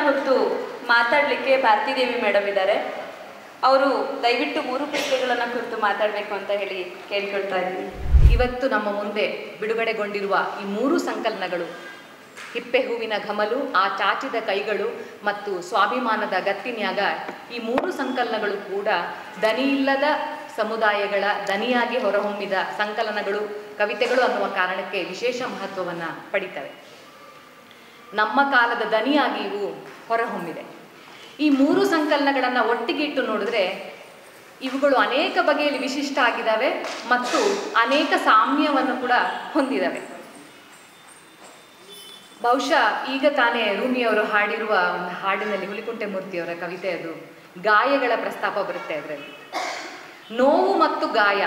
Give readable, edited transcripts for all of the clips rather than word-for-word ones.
ಕುರಿತು ಮಾತಾಡಲಿಕ್ಕೆ ಭಾರತೀದೇವಿ ಮೇಡಮ್ ಇದ್ದಾರೆ. ಅವರು ದಯವಿಟ್ಟು 3 ಪುಸ್ತಕಗಳನ್ನು ಕುರಿತು ಮಾತಾಡಬೇಕು ಅಂತ ಹೇಳಿ ಕೇಳ್ಕೊಳ್ತಾ ಇದ್ದೀನಿ. ಇವತ್ತು ನಮ್ಮ ಮುಂದೆ ಬಿಡುಗಡೆಗೊಂಡಿರುವ ಈ 3 ಸಂಕಲನಗಳು, ಹಿಪ್ಪೆ ಹೂವಿನ ಘಮಲು, ಆ ಚಾಚಿದ ಕೈಗಳು ಮತ್ತು ಸ್ವಾಭಿಮಾನದ ಗತ್ತಿನ್ಯಾಗ, ಈ 3 ಸಂಕಲನಗಳು ಕೂಡ ದನಿಯಿಲ್ಲದ ಸಮುದಾಯಗಳ ದನಿಯಾಗಿ ಹೊರಹೊಮ್ಮಿದ ಸಂಕಲನಗಳು, ಕವಿತೆಗಳು ಅನ್ನುವ ಕಾರಣಕ್ಕೆ ವಿಶೇಷ ಮಹತ್ವವನ್ನು ಪಡಿತವೆ. ನಮ್ಮ ಕಾಲದ ದನಿಯಾಗಿ ಇವು ಹೊರಹೊಮ್ಮಿದೆ. ಈ 3 ಸಂಕಲನಗಳನ್ನು ಒಟ್ಟಿಗೆ ಇಟ್ಟು ನೋಡಿದ್ರೆ ಇವುಗಳು ಅನೇಕ ಬಗೆಯಲ್ಲಿ ವಿಶಿಷ್ಟ ಆಗಿದ್ದಾವೆ ಮತ್ತು ಅನೇಕ ಸಾಮ್ಯವನ್ನು ಕೂಡ ಹೊಂದಿದ್ದಾವೆ. ಬಹುಶಃ ಈಗ ತಾನೇ ರೂಮಿಯವರು ಹಾಡಿರುವ ಒಂದು ಹಾಡಿನಲ್ಲಿ ಹುಲಿಕುಂಟೆ ಮೂರ್ತಿಯವರ ಕವಿತೆ, ಅದು ಗಾಯಗಳ ಪ್ರಸ್ತಾಪ ಬರುತ್ತೆ. ಅದರಲ್ಲಿ ನೋವು ಮತ್ತು ಗಾಯ,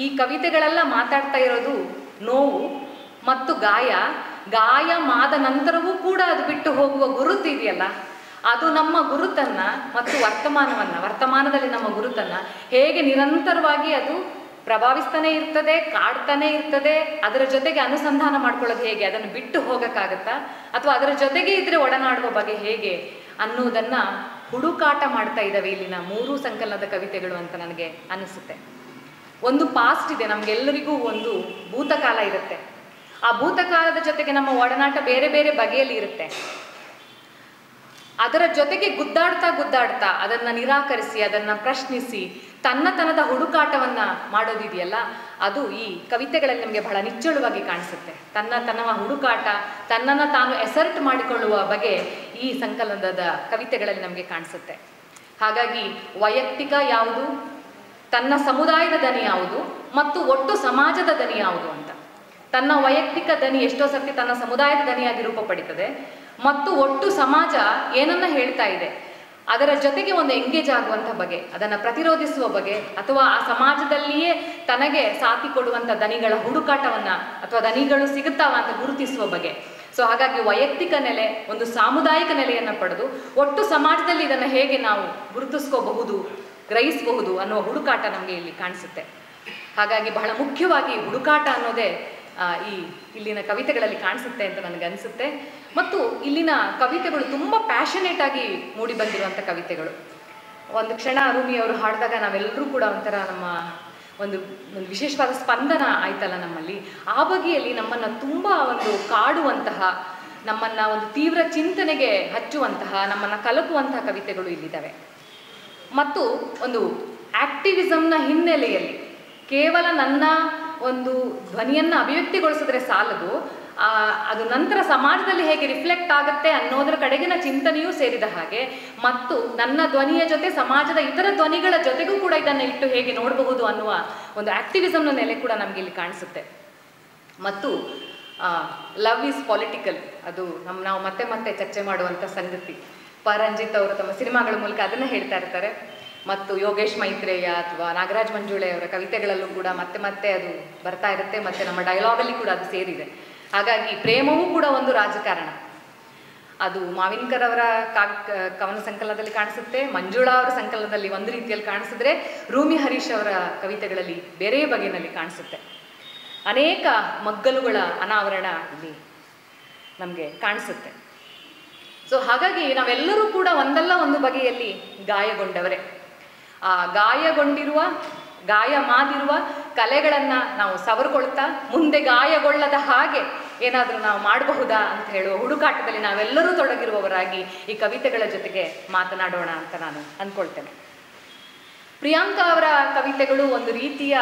ಈ ಕವಿತೆಗಳೆಲ್ಲ ಮಾತಾಡ್ತಾ ಇರೋದು ನೋವು ಮತ್ತು ಗಾಯ. ಗಾಯ ಮಾದ ನಂತರವೂ ಕೂಡ ಅದು ಬಿಟ್ಟು ಹೋಗುವ ಗುರುತು ಇದೆಯಲ್ಲ, ಅದು ನಮ್ಮ ಗುರುತನ್ನು ಮತ್ತು ವರ್ತಮಾನದಲ್ಲಿ ನಮ್ಮ ಗುರುತನ್ನು ಹೇಗೆ ನಿರಂತರವಾಗಿ ಅದು ಪ್ರಭಾವಿಸ್ತಾನೆ ಇರ್ತದೆ, ಕಾಡ್ತಾನೆ ಇರ್ತದೆ. ಅದರ ಜೊತೆಗೆ ಅನುಸಂಧಾನ ಮಾಡ್ಕೊಳ್ಳೋದು ಹೇಗೆ, ಅದನ್ನು ಬಿಟ್ಟು ಹೋಗೋಕ್ಕಾಗತ್ತಾ ಅಥವಾ ಅದರ ಜೊತೆಗೆ ಇದ್ರೆ ಒಡನಾಡುವ ಬಗೆ ಹೇಗೆ ಅನ್ನೋದನ್ನು ಹುಡುಕಾಟ ಮಾಡ್ತಾ ಇದ್ದಾವೆ ಇಲ್ಲಿನ 3 ಸಂಕಲನದ ಕವಿತೆಗಳು ಅಂತ ನನಗೆ ಅನಿಸುತ್ತೆ. ಒಂದು ಪಾಸ್ಟ್ ಇದೆ, ನಮಗೆಲ್ಲರಿಗೂ ಒಂದು ಭೂತಕಾಲ ಇರುತ್ತೆ. ಆ ಭೂತಕಾಲದ ಜೊತೆಗೆ ನಮ್ಮ ಒಡನಾಟ ಬೇರೆ ಬೇರೆ ಬಗೆಯಲ್ಲಿ ಇರುತ್ತೆ. ಅದರ ಜೊತೆಗೆ ಗುದ್ದಾಡ್ತಾ ಅದನ್ನು ನಿರಾಕರಿಸಿ, ಅದನ್ನು ಪ್ರಶ್ನಿಸಿ ತನ್ನತನದ ಹುಡುಕಾಟವನ್ನು ಮಾಡೋದಿದೆಯಲ್ಲ, ಅದು ಈ ಕವಿತೆಗಳಲ್ಲಿ ನಮಗೆ ಬಹಳ ನಿಚ್ಚಳವಾಗಿ ಕಾಣಿಸುತ್ತೆ. ತನ್ನ ಹುಡುಕಾಟ, ತನ್ನನ್ನು ತಾನು ಎಸರ್ಟ್ ಮಾಡಿಕೊಳ್ಳುವ ಬಗೆ ಈ ಸಂಕಲನದ ಕವಿತೆಗಳಲ್ಲಿ ನಮಗೆ ಕಾಣಿಸುತ್ತೆ. ಹಾಗಾಗಿ ವೈಯಕ್ತಿಕ ಯಾವುದು, ತನ್ನ ಸಮುದಾಯದ ದನಿ ಯಾವುದು ಮತ್ತು ಒಟ್ಟು ಸಮಾಜದ ದನಿ ಯಾವುದು ಅಂತ. ತನ್ನ ವೈಯಕ್ತಿಕ ದನಿ ಎಷ್ಟೋ ಸರ್ತಿ ತನ್ನ ಸಮುದಾಯದ ದನಿಯಾಗಿ ರೂಪ ಪಡಿತದೆ ಮತ್ತು ಒಟ್ಟು ಸಮಾಜ ಏನನ್ನ ಹೇಳ್ತಾ ಇದೆ ಅದರ ಜೊತೆಗೆ ಒಂದು ಎಂಗೇಜ್ ಆಗುವಂಥ ಬಗೆ, ಅದನ್ನು ಪ್ರತಿರೋಧಿಸುವ ಬಗೆ, ಅಥವಾ ಆ ಸಮಾಜದಲ್ಲಿಯೇ ತನಗೆ ಸಾಥಿ ಕೊಡುವಂಥ ದನಿಗಳ ಹುಡುಕಾಟವನ್ನು ಅಥವಾ ದನಿಗಳು ಸಿಗುತ್ತಾವ ಅಂತ ಗುರುತಿಸುವ ಬಗೆ. ಸೊ ಹಾಗಾಗಿ ವೈಯಕ್ತಿಕ ನೆಲೆ, ಒಂದು ಸಾಮುದಾಯಿಕ ನೆಲೆಯನ್ನು ಪಡೆದು ಒಟ್ಟು ಸಮಾಜದಲ್ಲಿ ಇದನ್ನು ಹೇಗೆ ನಾವು ಗುರುತಿಸ್ಕೋಬಹುದು, ಗ್ರಹಿಸಬಹುದು ಅನ್ನುವ ಹುಡುಕಾಟ ನಮಗೆ ಇಲ್ಲಿ ಕಾಣಿಸುತ್ತೆ. ಹಾಗಾಗಿ ಬಹಳ ಮುಖ್ಯವಾಗಿ ಹುಡುಕಾಟ ಅನ್ನೋದೇ ಇಲ್ಲಿನ ಕವಿತೆಗಳಲ್ಲಿ ಕಾಣಿಸುತ್ತೆ ಅಂತ ನನಗೆ ಅನಿಸುತ್ತೆ. ಮತ್ತು ಇಲ್ಲಿನ ಕವಿತೆಗಳು ತುಂಬ ಪ್ಯಾಷನೇಟ್ ಆಗಿ ಮೂಡಿ ಬಂದಿರುವಂಥ ಕವಿತೆಗಳು. ಒಂದು ಕ್ಷಣ ರೂಮಿಯವರು ಹಾಡಿದಾಗ ನಾವೆಲ್ಲರೂ ಕೂಡ ಒಂಥರ ನಮ್ಮ ಒಂದು ವಿಶೇಷವಾದ ಸ್ಪಂದನ ಆಯ್ತಲ್ಲ ನಮ್ಮಲ್ಲಿ. ಆ ಬಗೆಯಲ್ಲಿ ನಮ್ಮನ್ನು ತುಂಬ ಒಂದು ಕಾಡುವಂತಹ, ನಮ್ಮನ್ನು ಒಂದು ತೀವ್ರ ಚಿಂತನೆಗೆ ಹಚ್ಚುವಂತಹ, ನಮ್ಮನ್ನು ಕಲಕುವಂತಹ ಕವಿತೆಗಳು ಇಲ್ಲಿದ್ದಾವೆ. ಮತ್ತು ಒಂದು ಆಕ್ಟಿವಿಸಮ್ನ ಹಿನ್ನೆಲೆಯಲ್ಲಿ ಕೇವಲ ನನ್ನ ಒಂದು ಧ್ವನಿಯನ್ನು ಅಭಿವ್ಯಕ್ತಿಗೊಳಿಸಿದ್ರೆ ಸಾಲದು, ಅದು ನಂತರ ಸಮಾಜದಲ್ಲಿ ಹೇಗೆ ರಿಫ್ಲೆಕ್ಟ್ ಆಗುತ್ತೆ ಅನ್ನೋದರ ಕಡೆಗಿನ ಚಿಂತನೆಯೂ ಸೇರಿದ ಹಾಗೆ, ಮತ್ತು ನನ್ನ ಧ್ವನಿಯ ಜೊತೆ ಸಮಾಜದ ಇತರ ಧ್ವನಿಗಳ ಜೊತೆಗೂ ಕೂಡ ಇದನ್ನು ಇಟ್ಟು ಹೇಗೆ ನೋಡಬಹುದು ಅನ್ನುವ ಒಂದು ಆಕ್ಟಿವಿಸಮ್ನ ನೆಲೆ ಕೂಡ ನಮಗೆ ಇಲ್ಲಿ ಕಾಣಿಸುತ್ತೆ. ಮತ್ತು ಲವ್ ಈಸ್ ಪೊಲಿಟಿಕಲ್, ಅದು ನಾವು ಮತ್ತೆ ಮತ್ತೆ ಚರ್ಚೆ ಮಾಡುವಂಥ ಸಂಗತಿ. ಪರಂಜಿತ್ ಅವರು ತಮ್ಮ ಸಿನಿಮಾಗಳ ಮೂಲಕ ಅದನ್ನು ಹೇಳ್ತಾ ಇರ್ತಾರೆ. ಮತ್ತು ಯೋಗೇಶ್ ಮೈತ್ರೇಯ ಅಥವಾ ನಾಗರಾಜ್ ಮಂಜುಳೆ ಅವರ ಕವಿತೆಗಳಲ್ಲೂ ಕೂಡ ಮತ್ತೆ ಮತ್ತೆ ಅದು ಬರ್ತಾ ಇರುತ್ತೆ, ಮತ್ತು ನಮ್ಮ ಡೈಲಾಗಲ್ಲಿ ಕೂಡ ಅದು ಸೇರಿದೆ. ಹಾಗಾಗಿ ಪ್ರೇಮವೂ ಕೂಡ ಒಂದು ರಾಜಕಾರಣ. ಅದು ಮಾವಿನ್ಕರ್ ಅವರ ಕವನ ಸಂಕಲನದಲ್ಲಿ ಕಾಣಿಸುತ್ತೆ, ಮಂಜುಳಾ ಅವರ ಸಂಕಲನದಲ್ಲಿ ಒಂದು ರೀತಿಯಲ್ಲಿ ಕಾಣಿಸಿದ್ರೆ, ರೂಮಿ ಹರೀಶ್ ಅವರ ಕವಿತೆಗಳಲ್ಲಿ ಬೇರೆ ಬಗೆಯಲ್ಲಿ ಕಾಣಿಸುತ್ತೆ. ಅನೇಕ ಮಗ್ಗಲುಗಳ ಅನಾವರಣ ಇಲ್ಲಿ ನಮಗೆ ಕಾಣಿಸುತ್ತೆ. ಸೊ ಹಾಗಾಗಿ ನಾವೆಲ್ಲರೂ ಕೂಡ ಒಂದಲ್ಲ ಒಂದು ಬಗೆಯಲ್ಲಿ ಗಾಯಗೊಂಡವರೇ. ಆ ಗಾಯಗೊಂಡಿರುವ, ಗಾಯ ಮಾದಿರುವ ಕಲೆಗಳನ್ನು ನಾವು ಸವರ್ಕೊಳ್ತಾ ಮುಂದೆ ಗಾಯಗೊಳ್ಳದ ಹಾಗೆ ಏನಾದರೂ ನಾವು ಮಾಡಬಹುದಾ ಅಂತ ಹೇಳುವ ಹುಡುಕಾಟದಲ್ಲಿ ನಾವೆಲ್ಲರೂ ತೊಡಗಿರುವವರಾಗಿ ಈ ಕವಿತೆಗಳ ಜೊತೆಗೆ ಮಾತನಾಡೋಣ ಅಂತ ನಾನು ಅಂದ್ಕೊಳ್ತೇನೆ. ಪ್ರಿಯಾಂಕಾ ಅವರ ಕವಿತೆಗಳು ಒಂದು ರೀತಿಯ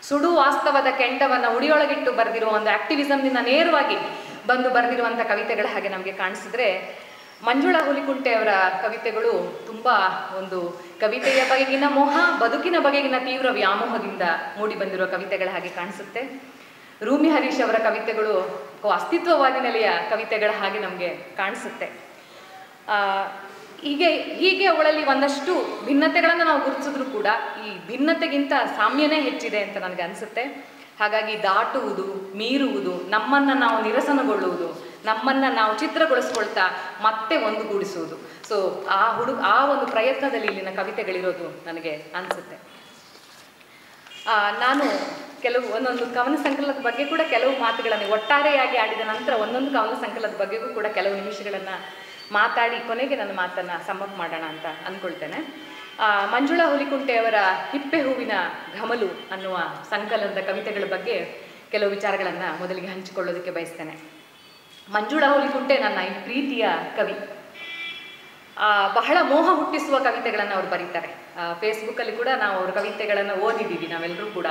ಸುಡು ವಾಸ್ತವದ ಕೆಂಡವನ್ನು ಉಡಿಯೊಳಗಿಟ್ಟು ಬರೆದಿರುವ ಒಂದು ಆಕ್ಟಿವಿಸಮ್ನಿಂದ ನೇರವಾಗಿ ಬಂದು ಬರೆದಿರುವಂಥ ಕವಿತೆಗಳ ಹಾಗೆ ನಮಗೆ ಕಾಣಿಸಿದ್ರೆ, ಮಂಜುಳಾ ಹುಲಿಕುಂಟೆ ಅವರ ಕವಿತೆಗಳು ತುಂಬ ಒಂದು ಕವಿತೆಯ ಬಗೆಗಿನ ಮೋಹ, ಬದುಕಿನ ಬಗೆಗಿನ ತೀವ್ರ ವ್ಯಾಮೋಹದಿಂದ ಮೂಡಿ ಬಂದಿರುವ ಕವಿತೆಗಳ ಹಾಗೆ ಕಾಣಿಸುತ್ತೆ. ರೂಮಿ ಹರೀಶ್ ಅವರ ಕವಿತೆಗಳು ಅಸ್ತಿತ್ವವಾದಿ ನೆಲೆಯ ಕವಿತೆಗಳ ಹಾಗೆ ನಮಗೆ ಕಾಣಿಸುತ್ತೆ. ಹೀಗೆ ಅವಳಲ್ಲಿ ಒಂದಷ್ಟು ಭಿನ್ನತೆಗಳನ್ನು ನಾವು ಗುರುತಿಸಿದ್ರು ಕೂಡ ಈ ಭಿನ್ನತೆಗಿಂತ ಸಾಮ್ಯನೇ ಹೆಚ್ಚಿದೆ ಅಂತ ನನಗೆ ಅನಿಸುತ್ತೆ. ಹಾಗಾಗಿ ದಾಟುವುದು, ಮೀರುವುದು, ನಮ್ಮನ್ನು ನಾವು ನಿರಸನಗೊಳ್ಳುವುದು, ನಮ್ಮನ್ನು ನಾವು ಚಿತ್ರಗೊಳಿಸ್ಕೊಳ್ತಾ ಮತ್ತೆ ಒಂದುಗೂಡಿಸುವುದು. ಸೊ ಆ ಒಂದು ಪ್ರಯತ್ನದಲ್ಲಿ ಇಲ್ಲಿನ ಕವಿತೆಗಳಿರೋದು ನನಗೆ ಅನಿಸುತ್ತೆ. ನಾನು ಒಂದೊಂದು ಕವನ ಸಂಕಲನದ ಬಗ್ಗೆ ಕೂಡ ಕೆಲವು ಮಾತುಗಳನ್ನು ಒಟ್ಟಾರೆಯಾಗಿ ಆಡಿದ ನಂತರ ಒಂದೊಂದು ಕವನ ಸಂಕಲನದ ಬಗ್ಗೆಗೂ ಕೂಡ ಕೆಲವು ನಿಮಿಷಗಳನ್ನು ಮಾತಾಡಿ ಕೊನೆಗೆ ನನ್ನ ಮಾತನ್ನು ಸಮ್ಮಪ್ ಮಾಡೋಣ ಅಂತ ಅಂದ್ಕೊಳ್ತೇನೆ. ಮಂಜುಳಾ ಹುಲಿಕುಂಟೆಯವರ ಹಿಪ್ಪೆ ಹೂವಿನ ಘಮಲು ಅನ್ನುವ ಸಂಕಲನದ ಕವಿತೆಗಳ ಬಗ್ಗೆ ಕೆಲವು ವಿಚಾರಗಳನ್ನು ಮೊದಲಿಗೆ ಹಂಚಿಕೊಳ್ಳೋದಕ್ಕೆ ಬಯಸ್ತೇನೆ. ಮಂಜುಳಾ ಹುಲಿಕುಂಟೆ ನನ್ನ ಈ ಪ್ರೀತಿಯ ಕವಿ. ಬಹಳ ಮೋಹ ಹುಟ್ಟಿಸುವ ಕವಿತೆಗಳನ್ನು ಅವರು ಬರೀತಾರೆ. ಫೇಸ್ಬುಕ್ಕಲ್ಲಿ ಕೂಡ ನಾವು ಅವ್ರ ಕವಿತೆಗಳನ್ನು ಓದಿದ್ದೀವಿ ನಾವೆಲ್ಲರೂ ಕೂಡ.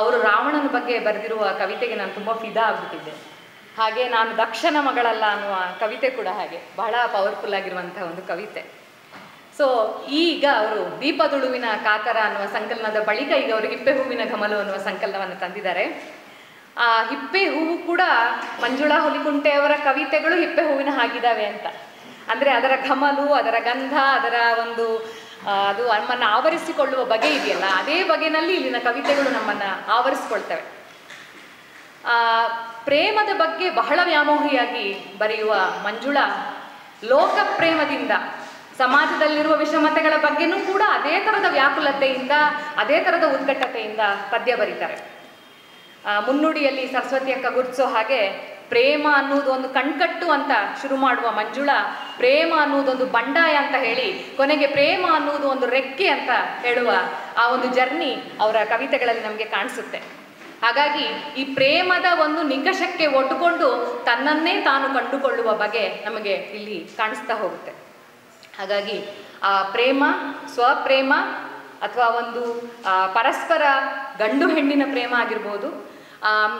ಅವರು ರಾವಣನ ಬಗ್ಗೆ ಬರೆದಿರುವ ಕವಿತೆಗೆ ನಾನು ತುಂಬ ಫಿದಾ ಆಗ್ಬಿಟ್ಟಿದ್ದೆ. ಹಾಗೆ ನಾನು ದಕ್ಷನ ಮಗಳಲ್ಲ ಅನ್ನುವ ಕವಿತೆ ಕೂಡ ಹಾಗೆ ಬಹಳ ಪವರ್ಫುಲ್ ಆಗಿರುವಂಥ ಒಂದು ಕವಿತೆ. ಸೊ ಈಗ ಅವರು ದೀಪದುಳುವಿನ ಕಾತರ ಅನ್ನುವ ಸಂಕಲನದ ಬಳಿಕ ಈಗ ಅವರು ಹಿಪ್ಪೆ ಹೂವಿನ ಘಮಲು ಅನ್ನುವ ಸಂಕಲನವನ್ನು ತಂದಿದ್ದಾರೆ. ಆ ಹಿಪ್ಪೆ ಹೂವು ಕೂಡ ಮಂಜುಳಾ ಹುಲಿಕುಂಟೆಯವರ ಕವಿತೆಗಳು ಹಿಪ್ಪೆ ಹೂವಿನ ಹಾಗಿದ್ದಾವೆ ಅಂತ. ಅಂದರೆ ಅದರ ಘಮಲು, ಅದರ ಗಂಧ, ಅದರ ಒಂದು ಅದು ನಮ್ಮನ್ನು ಆವರಿಸಿಕೊಳ್ಳುವ ಬಗೆ ಇದೆಯಲ್ಲ, ಅದೇ ಬಗೆಯಲ್ಲಿ ಇಲ್ಲಿನ ಕವಿತೆಗಳು ನಮ್ಮನ್ನು ಆವರಿಸಿಕೊಳ್ತವೆ. ಪ್ರೇಮದ ಬಗ್ಗೆ ಬಹಳ ವ್ಯಾಮೋಹಿಯಾಗಿ ಬರೆಯುವ ಮಂಜುಳಾ ಲೋಕಪ್ರೇಮದಿಂದ ಸಮಾಜದಲ್ಲಿರುವ ವಿಷಮತೆಗಳ ಬಗ್ಗೆನೂ ಕೂಡ ಅದೇ ಥರದ ವ್ಯಾಕುಲತೆಯಿಂದ, ಅದೇ ಥರದ ಉದ್ಘಟ್ಟತೆಯಿಂದ ಪದ್ಯ ಬರೀತಾರೆ. ಮುನ್ನುಡಿಯಲ್ಲಿ ಸರಸ್ವತಿ ಅಕ್ಕ ಗುರುತಿಸೋ ಹಾಗೆ ಪ್ರೇಮ ಅನ್ನೋದು ಒಂದು ಕಣ್ಕಟ್ಟು ಅಂತ ಶುರು ಮಾಡುವ ಮಂಜುಳಾ ಪ್ರೇಮ ಅನ್ನೋದೊಂದು ಬಂಡಾಯ ಅಂತ ಹೇಳಿ ಕೊನೆಗೆ ಪ್ರೇಮ ಅನ್ನೋದು ಒಂದು ರೆಕ್ಕೆ ಅಂತ ಹೇಳುವ ಆ ಒಂದು ಜರ್ನಿ ಅವರ ಕವಿತೆಗಳಲ್ಲಿ ನಮಗೆ ಕಾಣಿಸುತ್ತೆ. ಹಾಗಾಗಿ ಈ ಪ್ರೇಮದ ಒಂದು ನಿಕಷಕ್ಕೆ ಒಡ್ಡುಕೊಂಡು ತನ್ನನ್ನೇ ತಾನು ಕಂಡುಕೊಳ್ಳುವ ಬಗೆ ನಮಗೆ ಇಲ್ಲಿ ಕಾಣಿಸ್ತಾ ಹೋಗುತ್ತೆ. ಹಾಗಾಗಿ ಆ ಪ್ರೇಮ, ಸ್ವಪ್ರೇಮ ಅಥವಾ ಒಂದು ಪರಸ್ಪರ ಗಂಡು ಹೆಣ್ಣಿನ ಪ್ರೇಮ ಆಗಿರ್ಬೋದು,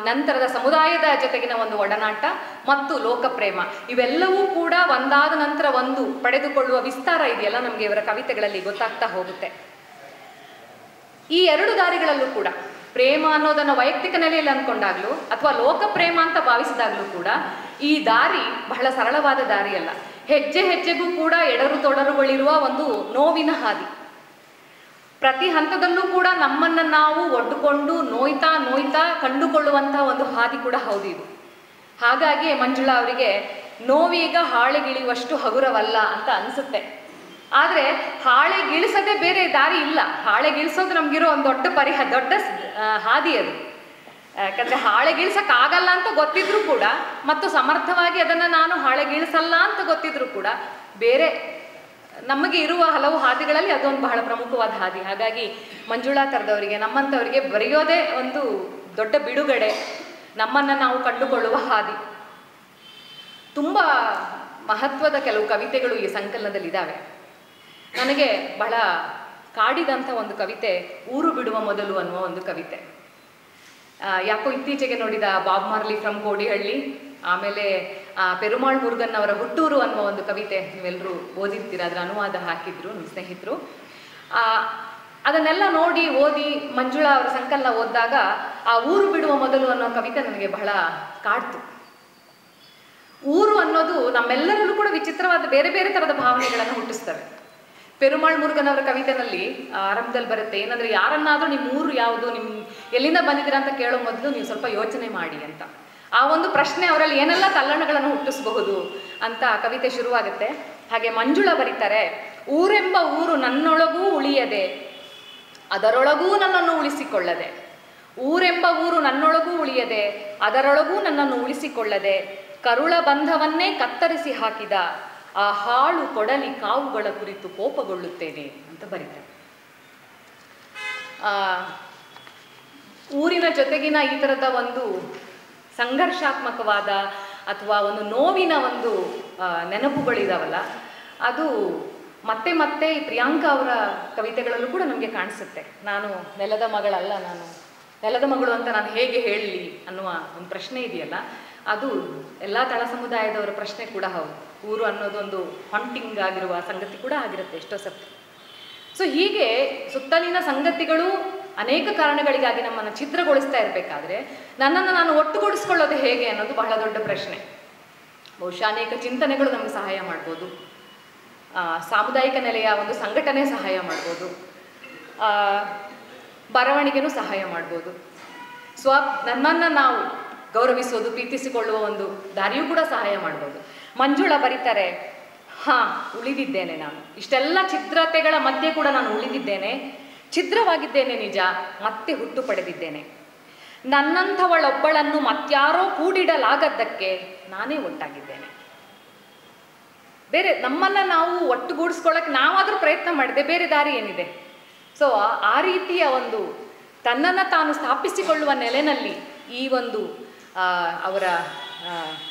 ನಂತರದ ಸಮುದಾಯದ ಜೊತೆಗಿನ ಒಂದು ಒಡನಾಟ ಮತ್ತು ಲೋಕಪ್ರೇಮ, ಇವೆಲ್ಲವೂ ಕೂಡ ಒಂದಾದ ನಂತರ ಒಂದು ಪಡೆದುಕೊಳ್ಳುವ ವಿಸ್ತಾರ ಇದೆಯಲ್ಲ ನಮಗೆ ಇವರ ಕವಿತೆಗಳಲ್ಲಿ ಗೊತ್ತಾಗ್ತಾ ಹೋಗುತ್ತೆ. ಈ ಎರಡು ದಾರಿಗಳಲ್ಲೂ ಕೂಡ ಪ್ರೇಮ ಅನ್ನೋದನ್ನು ವೈಯಕ್ತಿಕ ನೆಲೆಯಲ್ಲಿ ಅಂದ್ಕೊಂಡಾಗ್ಲೂ ಅಥವಾ ಲೋಕಪ್ರೇಮ ಅಂತ ಭಾವಿಸಿದಾಗಲೂ ಕೂಡ ಈ ದಾರಿ ಬಹಳ ಸರಳವಾದ ದಾರಿ ಅಲ್ಲ. ಹೆಜ್ಜೆ ಹೆಜ್ಜೆಗೂ ಕೂಡ ಎಡರು ತೊಡರುಗಳಿರುವ ಒಂದು ನೋವಿನ ಹಾದಿ. ಪ್ರತಿ ಹಂತದಲ್ಲೂ ಕೂಡ ನಮ್ಮನ್ನು ನಾವು ಒಡ್ಡುಕೊಂಡು ನೋಯ್ತಾ ಕಂಡುಕೊಳ್ಳುವಂಥ ಒಂದು ಹಾದಿ ಕೂಡ ಹೌದು ಇದು. ಹಾಗಾಗಿ ಮಂಜುಳಾ ಅವರಿಗೆ ನೋವೀಗ ಹಾಳೆಗಿಳಿಯುವಷ್ಟು ಹಗುರವಲ್ಲ ಅಂತ ಅನಿಸುತ್ತೆ. ಆದರೆ ಹಾಳೆಗಿಳಿಸದೆ ಬೇರೆ ದಾರಿ ಇಲ್ಲ. ಹಾಳೆಗಿಳಿಸೋದು ನಮಗಿರೋ ಒಂದು ದೊಡ್ಡ ಹಾದಿ ಅದು. ಯಾಕಂದರೆ ಹಾಳೆಗಿಳಿಸೋಕ್ಕಾಗಲ್ಲ ಅಂತ ಗೊತ್ತಿದ್ರೂ ಕೂಡ ಮತ್ತು ಸಮರ್ಥವಾಗಿ ಅದನ್ನು ನಾನು ಹಾಳೆಗಿಳಿಸಲ್ಲ ಅಂತ ಗೊತ್ತಿದ್ರೂ ಕೂಡ ಬೇರೆ ನಮಗೆ ಇರುವ ಹಲವು ಹಾದಿಗಳಲ್ಲಿ ಅದೊಂದು ಬಹಳ ಪ್ರಮುಖವಾದ ಹಾದಿ. ಹಾಗಾಗಿ ಮಂಜುಳಾ ಥರದವರಿಗೆ, ನಮ್ಮಂಥವರಿಗೆ ಬರೆಯೋದೇ ಒಂದು ದೊಡ್ಡ ಬಿಡುಗಡೆ, ನಮ್ಮನ್ನು ನಾವು ಕಂಡುಕೊಳ್ಳುವ ಹಾದಿ. ತುಂಬ ಮಹತ್ವದ ಕೆಲವು ಕವಿತೆಗಳು ಈ ಸಂಕಲನದಲ್ಲಿದ್ದಾವೆ. ನನಗೆ ಬಹಳ ಕಾಡಿದಂಥ ಒಂದು ಕವಿತೆ ಊರು ಬಿಡುವ ಮೊದಲು ಅನ್ನುವ ಒಂದು ಕವಿತೆ. ಯಾಕೋ ಇತ್ತೀಚೆಗೆ ನೋಡಿದ ಬಾಬ್ ಮಾರ್ಲಿ ಫ್ರಮ್ ಕೋಡಿಹಳ್ಳಿ, ಆಮೇಲೆ ಪೆರುಮಾಳ್ ಮುರುಗನ್ ಅವರ ಹುಟ್ಟೂರು ಅನ್ನುವ ಒಂದು ಕವಿತೆ ನೀವೆಲ್ಲರೂ ಓದಿರ್ತೀರ, ಅದರ ಅನುವಾದ ಹಾಕಿದ್ರು ನಮ್ಮ ಸ್ನೇಹಿತರು. ಅದನ್ನೆಲ್ಲ ನೋಡಿ ಓದಿ ಮಂಜುಳಾ ಅವರ ಸಂಕಲನ ಓದಿದಾಗ ಆ ಊರು ಬಿಡುವ ಮೊದಲು ಅನ್ನೋ ಕವಿತೆ ನನಗೆ ಬಹಳ ಕಾಡ್ತು. ಊರು ಅನ್ನೋದು ನಮ್ಮೆಲ್ಲರಲ್ಲೂ ಕೂಡ ವಿಚಿತ್ರವಾದ ಬೇರೆ ಬೇರೆ ಥರದ ಭಾವನೆಗಳನ್ನು ಹುಟ್ಟಿಸ್ತವೆ. ಪೆರುಮಾಳ್ ಮುರುಗನ್ ಅವರ ಕವಿತೆನಲ್ಲಿ ಆರಂಭದಲ್ಲಿ ಬರುತ್ತೆ, ಏನಂದರೆ ಯಾರನ್ನಾದರೂ ನಿಮ್ಮ ಊರು ಯಾವುದು, ನಿಮ್ಮ ಎಲ್ಲಿಂದ ಬಂದಿದ್ದೀರಾ ಅಂತ ಕೇಳೋ ಮೊದಲು ನೀವು ಸ್ವಲ್ಪ ಯೋಚನೆ ಮಾಡಿ ಅಂತ. ಆ ಒಂದು ಪ್ರಶ್ನೆ ಅವರಲ್ಲಿ ಏನೆಲ್ಲ ತಲ್ಲಣಗಳನ್ನು ಹುಟ್ಟಿಸಬಹುದು ಅಂತ ಕವಿತೆ ಶುರುವಾಗುತ್ತೆ. ಹಾಗೆ ಮಂಜುಳಾ ಬರೀತಾರೆ, ಊರೆಂಬ ಊರು ನನ್ನೊಳಗೂ ಉಳಿಯದೆ ಅದರೊಳಗೂ ನನ್ನನ್ನು ಉಳಿಸಿಕೊಳ್ಳದೆ, ಊರೆಂಬ ಊರು ನನ್ನೊಳಗೂ ಉಳಿಯದೆ ಅದರೊಳಗೂ ನನ್ನನ್ನು ಉಳಿಸಿಕೊಳ್ಳದೆ, ಕರುಳ ಬಂಧವನ್ನೇ ಕತ್ತರಿಸಿ ಹಾಕಿದ ಆ ಹಾಳು ಕೊಡಲಿ ಕಾವುಗಳ ಕುರಿತು ಕೋಪಗೊಳ್ಳುತ್ತೇನೆ ಅಂತ ಬರೀತಾರೆ. ಊರಿನ ಜೊತೆಗಿನ ಈ ಥರದ ಒಂದು ಸಂಘರ್ಷಾತ್ಮಕವಾದ ಅಥವಾ ಒಂದು ನೋವಿನ ಒಂದು ನೆನಪುಗಳಿದಾವಲ್ಲ, ಅದು ಮತ್ತೆ ಮತ್ತೆ ಈ ಪ್ರಿಯಾಂಕಾ ಅವರ ಕವಿತೆಗಳಲ್ಲೂ ಕೂಡ ನಮಗೆ ಕಾಣಿಸುತ್ತೆ. ನಾನು ನೆಲದ ಮಗಳಲ್ಲ, ನಾನು ನೆಲದ ಮಗಳು ಅಂತ ನಾನು ಹೇಗೆ ಹೇಳಲಿ ಅನ್ನುವ ಒಂದು ಪ್ರಶ್ನೆ ಇದೆಯಲ್ಲ, ಅದು ಎಲ್ಲ ತಳ ಸಮುದಾಯದವರ ಪ್ರಶ್ನೆ ಕೂಡ ಹೌದು. ಊರು ಅನ್ನೋದೊಂದು ಹಾಂಟಿಂಗ್ ಆಗಿರುವ ಸಂಗತಿ ಕೂಡ ಆಗಿರುತ್ತೆ ಎಷ್ಟೋ ಸತ್ತು. ಸೊ ಹೀಗೆ ಸುತ್ತಲಿನ ಸಂಗತಿಗಳು ಅನೇಕ ಕಾರಣಗಳಿಗಾಗಿ ನಮ್ಮನ್ನು ಛಿದ್ರಗೊಳಿಸ್ತಾ ಇರಬೇಕಾದ್ರೆ ನನ್ನನ್ನು ನಾನು ಒಟ್ಟುಗೂಡಿಸ್ಕೊಳ್ಳೋದು ಹೇಗೆ ಅನ್ನೋದು ಬಹಳ ದೊಡ್ಡ ಪ್ರಶ್ನೆ. ಬಹುಶಃ ಅನೇಕ ಚಿಂತನೆಗಳು ನಮಗೆ ಸಹಾಯ ಮಾಡ್ಬೋದು, ಸಾಮುದಾಯಿಕ ನೆಲೆಯ ಒಂದು ಸಂಘಟನೆ ಸಹಾಯ ಮಾಡ್ಬೋದು, ಬರವಣಿಗೆನೂ ಸಹಾಯ ಮಾಡ್ಬೋದು, ನನ್ನನ್ನು ನಾವು ಗೌರವಿಸೋದು, ಪ್ರೀತಿಸಿಕೊಳ್ಳುವ ಒಂದು ದಾರಿಯೂ ಕೂಡ ಸಹಾಯ ಮಾಡ್ಬೋದು. ಮಂಜುಳಾ ಬರೀತಾರೆ, ಉಳಿದಿದ್ದೇನೆ ನಾನು, ಇಷ್ಟೆಲ್ಲ ಛಿದ್ರತೆಗಳ ಮಧ್ಯೆ ಕೂಡ ನಾನು ಉಳಿದಿದ್ದೇನೆ, ಛಿದ್ರವಾಗಿದ್ದೇನೆ ನಿಜ, ಮತ್ತೆ ಹುಟ್ಟು ಪಡೆದಿದ್ದೇನೆ. ನನ್ನಂಥವಳೊಬ್ಬಳನ್ನು ಮತ್ಯಾರೋ ಕೂಡಿಡಲಾಗದ್ದಕ್ಕೆ ನಾನೇ ಒಟ್ಟಾಗಿದ್ದೇನೆ. ಬೇರೆ ನಮ್ಮನ್ನು ನಾವು ಒಟ್ಟುಗೂಡಿಸ್ಕೊಳ್ಳೋಕೆ ನಾವಾದರೂ ಪ್ರಯತ್ನ ಮಾಡಿದೆ, ಬೇರೆ ದಾರಿ ಏನಿದೆ? ಸೊ ಆ ರೀತಿಯ ಒಂದು ತನ್ನನ್ನು ತಾನು ಸ್ಥಾಪಿಸಿಕೊಳ್ಳುವ ನೆಲೆಯಲ್ಲಿ ಈ ಒಂದು ಅವರ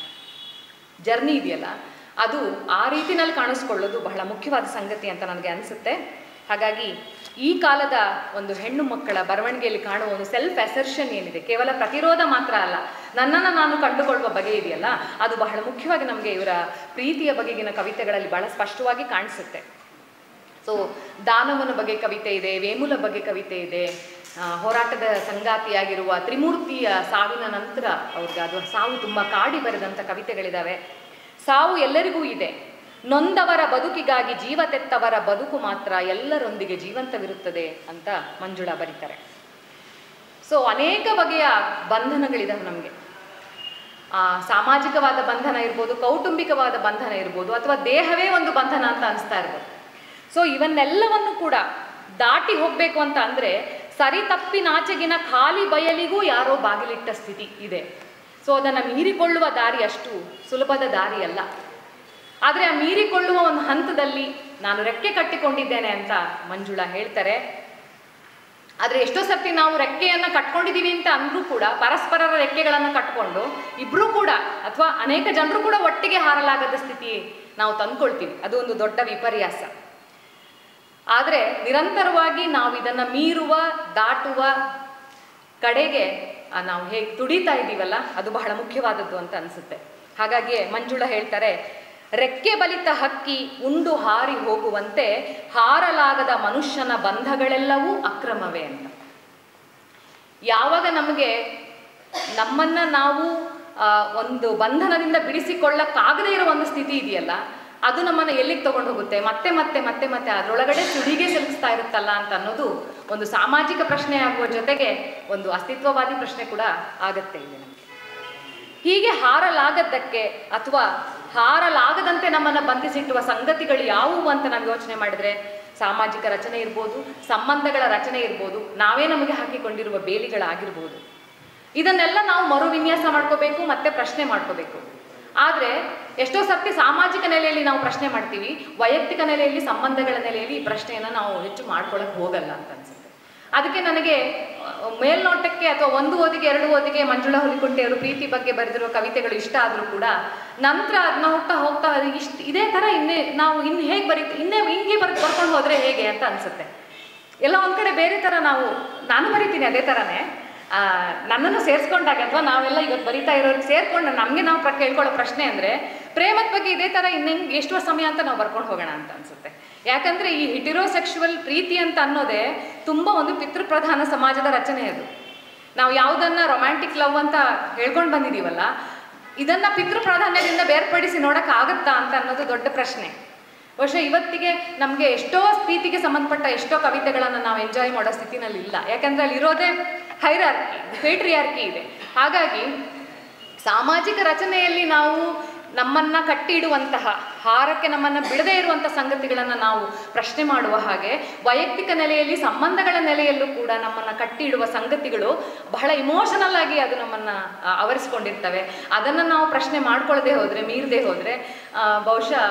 ಜರ್ನಿ ಇದೆಯಲ್ಲ, ಅದು ಆ ರೀತಿನಲ್ಲಿ ಕಾಣಿಸ್ಕೊಳ್ಳೋದು ಬಹಳ ಮುಖ್ಯವಾದ ಸಂಗತಿ ಅಂತ ನನಗೆ ಅನಿಸುತ್ತೆ. ಹಾಗಾಗಿ ಈ ಕಾಲದ ಒಂದು ಹೆಣ್ಣು ಮಕ್ಕಳ ಬರವಣಿಗೆಯಲ್ಲಿ ಕಾಣುವ ಒಂದು ಸೆಲ್ಫ್ ಅಸರ್ಷನ್ ಏನಿದೆ, ಕೇವಲ ಪ್ರತಿರೋಧ ಮಾತ್ರ ಅಲ್ಲ, ನನ್ನನ್ನು ನಾನು ಕಂಡುಕೊಳ್ಳುವ ಬಗೆ ಇದೆಯಲ್ಲ, ಅದು ಬಹಳ ಮುಖ್ಯವಾಗಿ ನಮಗೆ ಇವರ ಪ್ರೀತಿಯ ಬಗೆಗಿನ ಕವಿತೆಗಳಲ್ಲಿ ಬಹಳ ಸ್ಪಷ್ಟವಾಗಿ ಕಾಣಿಸುತ್ತೆ. ಸೊ ದಾನವನ ಬಗ್ಗೆ ಕವಿತೆ ಇದೆ, ವೇಮುಲ ಬಗ್ಗೆ ಕವಿತೆ ಇದೆ, ಹೋರಾಟದ ಸಂಗಾತಿಯಾಗಿರುವ ತ್ರಿಮೂರ್ತಿಯ ಸಾವಿನ ನಂತರ ಅವ್ರಿಗೆ ಅದು ಸಾವು ತುಂಬ ಕಾಡಿ ಬರೆದಂಥ ಕವಿತೆಗಳಿದ್ದಾವೆ. ಸಾವು ಎಲ್ಲರಿಗೂ ಇದೆ, ನೊಂದವರ ಬದುಕಿಗಾಗಿ ಜೀವ ತೆತ್ತವರ ಬದುಕು ಮಾತ್ರ ಎಲ್ಲರೊಂದಿಗೆ ಜೀವಂತವಿರುತ್ತದೆ ಅಂತ ಮಂಜುಳಾ ಬರೀತಾರೆ. ಸೊ ಅನೇಕ ಬಗೆಯ ಬಂಧನಗಳಿದಾವೆ ನಮಗೆ. ಸಾಮಾಜಿಕವಾದ ಬಂಧನ ಇರ್ಬೋದು, ಕೌಟುಂಬಿಕವಾದ ಬಂಧನ ಇರ್ಬೋದು, ಅಥವಾ ದೇಹವೇ ಒಂದು ಬಂಧನ ಅಂತ ಅನಿಸ್ತಾ ಇರ್ಬೋದು. ಸೊ ಇವನ್ನೆಲ್ಲವನ್ನು ಕೂಡ ದಾಟಿ ಹೋಗಬೇಕು ಅಂತ ಅಂದರೆ ಸರಿ ತಪ್ಪಿನಾಚೆಗಿನ ಖಾಲಿ ಬಯಲಿಗೂ ಯಾರೋ ಬಾಗಿಲಿಟ್ಟ ಸ್ಥಿತಿ ಇದೆ. ಸೊ ಅದನ್ನು ಮೀರಿಕೊಳ್ಳುವ ದಾರಿ ಅಷ್ಟು ಸುಲಭದ ದಾರಿ ಅಲ್ಲ. ಆದರೆ ಆ ಮೀರಿಕೊಳ್ಳುವ ಒಂದು ಹಂತದಲ್ಲಿ ನಾನು ರೆಕ್ಕೆ ಕಟ್ಟಿಕೊಂಡಿದ್ದೇನೆ ಅಂತ ಮಂಜುಳಾ ಹೇಳ್ತಾರೆ. ಆದರೆ ಎಷ್ಟೋ ಸರ್ತಿ ನಾವು ರೆಕ್ಕೆಯನ್ನು ಕಟ್ಕೊಂಡಿದ್ದೀವಿ ಅಂತ ಅಂದರೂ ಕೂಡ ಪರಸ್ಪರರ ರೆಕ್ಕೆಗಳನ್ನು ಕಟ್ಕೊಂಡು ಇಬ್ಬರೂ ಕೂಡ ಅಥವಾ ಅನೇಕ ಜನರು ಕೂಡ ಒಟ್ಟಿಗೆ ಹಾರಲಾಗದ ಸ್ಥಿತಿ ನಾವು ತಂದ್ಕೊಳ್ತೀವಿ. ಅದು ಒಂದು ದೊಡ್ಡ ವಿಪರ್ಯಾಸ. ಆದರೆ ನಿರಂತರವಾಗಿ ನಾವು ಇದನ್ನು ಮೀರುವ, ದಾಟುವ ಕಡೆಗೆ ನಾವು ಹೇಗೆ ತುಡಿತಾ ಇದ್ದೀವಲ್ಲ, ಅದು ಬಹಳ ಮುಖ್ಯವಾದದ್ದು ಅಂತ ಅನಿಸುತ್ತೆ. ಹಾಗಾಗಿ ಮಂಜುಳಾ ಹೇಳ್ತಾರೆ, ರೆಕ್ಕೆ ಬಲಿತ ಹಕ್ಕಿ ಉಂಡು ಹಾರಿ ಹೋಗುವಂತೆ ಹಾರಲಾಗದ ಮನುಷ್ಯನ ಬಂಧಗಳೆಲ್ಲವೂ ಅಕ್ರಮವೇ ಅಂತ. ಯಾವಾಗ ನಮಗೆ ನಮ್ಮನ್ನು ನಾವು ಒಂದು ಬಂಧನದಿಂದ ಬಿಡಿಸಿಕೊಳ್ಳಕ್ಕಾಗದೇ ಇರೋ ಒಂದು ಸ್ಥಿತಿ ಇದೆಯಲ್ಲ, ಅದು ನಮ್ಮನ್ನು ಎಲ್ಲಿಗೆ ತಗೊಂಡು ಹೋಗುತ್ತೆ, ಮತ್ತೆ ಮತ್ತೆ ಮತ್ತೆ ಮತ್ತೆ ಅದರೊಳಗಡೆ ಸುಡಿಗೆ ಸಿಲುಕಿಸ್ತಾ ಇರುತ್ತಲ್ಲ ಅಂತ ಅನ್ನೋದು ಒಂದು ಸಾಮಾಜಿಕ ಪ್ರಶ್ನೆ ಆಗುವ ಜೊತೆಗೆ ಒಂದು ಅಸ್ತಿತ್ವವಾದಿ ಪ್ರಶ್ನೆ ಕೂಡ ಆಗತ್ತೆ ಇಲ್ಲಿ ನಮಗೆ. ಹೀಗೆ ಹಾರಲಾಗದ್ದಕ್ಕೆ ಅಥವಾ ಹಾರಲಾಗದಂತೆ ನಮ್ಮನ್ನು ಬಂಧಿಸಿಟ್ಟುವ ಸಂಗತಿಗಳು ಯಾವುವು ಅಂತ ನಾವು ಯೋಚನೆ ಮಾಡಿದರೆ ಸಾಮಾಜಿಕ ರಚನೆ ಇರ್ಬೋದು, ಸಂಬಂಧಗಳ ರಚನೆ ಇರ್ಬೋದು, ನಾವೇ ನಮಗೆ ಹಾಕಿಕೊಂಡಿರುವ ಬೇಲಿಗಳಾಗಿರ್ಬೋದು. ಇದನ್ನೆಲ್ಲ ನಾವು ಮರುವಿನ್ಯಾಸ ಮಾಡ್ಕೋಬೇಕು, ಮತ್ತೆ ಪ್ರಶ್ನೆ ಮಾಡ್ಕೋಬೇಕು. ಆದರೆ ಎಷ್ಟೋ ಸರ್ತಿ ಸಾಮಾಜಿಕ ನೆಲೆಯಲ್ಲಿ ನಾವು ಪ್ರಶ್ನೆ ಮಾಡ್ತೀವಿ, ವೈಯಕ್ತಿಕ ನೆಲೆಯಲ್ಲಿ, ಸಂಬಂಧಗಳ ನೆಲೆಯಲ್ಲಿ ಈ ಪ್ರಶ್ನೆಯನ್ನು ನಾವು ಹೆಚ್ಚು ಮಾಡ್ಕೊಳ್ಳೋಕೆ ಹೋಗಲ್ಲ ಅಂತ ಅನ್ಸುತ್ತೆ. ಅದಕ್ಕೆ ನನಗೆ ಮೇಲ್ನೋಟಕ್ಕೆ ಅಥವಾ ಒಂದು ಓದಿಗೆ ಎರಡು ಓದಿಗೆ ಮಂಜುಳಾ ಹುಲಿಕುಂಟೆಯವರು ಪ್ರೀತಿ ಬಗ್ಗೆ ಬರೆದಿರುವ ಕವಿತೆಗಳು ಇಷ್ಟ ಆದರೂ ಕೂಡ ನಂತರ ಅದನ್ನ ಹೋಗ್ತಾ ಇದೇ ಥರ ನಾವು ಹೇಗೆ ಹಿಂಗೆ ಬರ್ಕೊಂಡು ಹೋದರೆ ಹೇಗೆ ಅಂತ ಅನಿಸುತ್ತೆ. ಎಲ್ಲ ಒಂದು ಕಡೆ ಬೇರೆ ಥರ ನಾನು ಬರಿತೀನಿ ಅದೇ ಥರನೇ, ನನ್ನನ್ನು ಸೇರಿಸ್ಕೊಂಡಾಗ ಅಥವಾ ನಾವೆಲ್ಲ ಇವತ್ತು ಬರಿತಾ ಇರೋರಿಗೆ ಸೇರಿಕೊಂಡು ನಮಗೆ ನಾವು ಕೇಳ್ಕೊಳ್ಳೋ ಪ್ರಶ್ನೆ ಅಂದರೆ ಪ್ರೇಮದ ಬಗ್ಗೆ ಇದೇ ಥರ ಎಷ್ಟು ಸಮಯ ಅಂತ ನಾವು ಬರ್ಕೊಂಡು ಹೋಗೋಣ ಅಂತ ಅನಿಸುತ್ತೆ. ಯಾಕಂದರೆ ಈ ಹಿಟಿರೋಸೆಕ್ಷುವಲ್ ಪ್ರೀತಿ ಅಂತ ಅನ್ನೋದೇ ತುಂಬ ಒಂದು ಪಿತೃಪ್ರಧಾನ ಸಮಾಜದ ರಚನೆ. ಅದು ನಾವು ಯಾವುದನ್ನು ರೊಮ್ಯಾಂಟಿಕ್ ಲವ್ ಅಂತ ಹೇಳ್ಕೊಂಡು ಬಂದಿದ್ದೀವಲ್ಲ, ಇದನ್ನು ಪಿತೃಪ್ರಾಧಾನ್ಯದಿಂದ ಬೇರ್ಪಡಿಸಿ ನೋಡೋಕ್ಕಾಗತ್ತಾ ಅಂತ ಅನ್ನೋದು ದೊಡ್ಡ ಪ್ರಶ್ನೆ. ಬಹುಶಃ ಇವತ್ತಿಗೆ ನಮಗೆ ಎಷ್ಟೋ ಪ್ರೀತಿಗೆ ಸಂಬಂಧಪಟ್ಟ ಎಷ್ಟೋ ಕವಿತೆಗಳನ್ನು ನಾವು ಎಂಜಾಯ್ ಮಾಡೋ ಸ್ಥಿತಿನಲ್ಲಿ ಇಲ್ಲ. ಯಾಕಂದರೆ ಅಲ್ಲಿರೋದೇ ಹೈರಾರ್ಕಿ, ಪೇಟ್ರಿಯಾರ್ಕಿ ಇದೆ. ಹಾಗಾಗಿ ಸಾಮಾಜಿಕ ರಚನೆಯಲ್ಲಿ ನಾವು ನಮ್ಮನ್ನು ಕಟ್ಟಿ ಇಡುವಂತಹ, ಹಾರಕ್ಕೆ ನಮ್ಮನ್ನು ಬಿಡದೇ ಇರುವಂಥ ಸಂಗತಿಗಳನ್ನು ನಾವು ಪ್ರಶ್ನೆ ಮಾಡುವ ಹಾಗೆ, ವೈಯಕ್ತಿಕ ನೆಲೆಯಲ್ಲಿ, ಸಂಬಂಧಗಳ ನೆಲೆಯಲ್ಲೂ ಕೂಡ ನಮ್ಮನ್ನು ಕಟ್ಟಿ ಇಡುವ ಸಂಗತಿಗಳು ಬಹಳ ಇಮೋಷನಲ್ ಆಗಿ ಅದು ನಮ್ಮನ್ನು ಆವರಿಸ್ಕೊಂಡಿರ್ತವೆ. ಅದನ್ನು ನಾವು ಪ್ರಶ್ನೆ ಮಾಡ್ಕೊಳ್ಳದೆ ಹೋದರೆ, ಮೀರದೆ ಹೋದರೆ ಬಹುಶಃ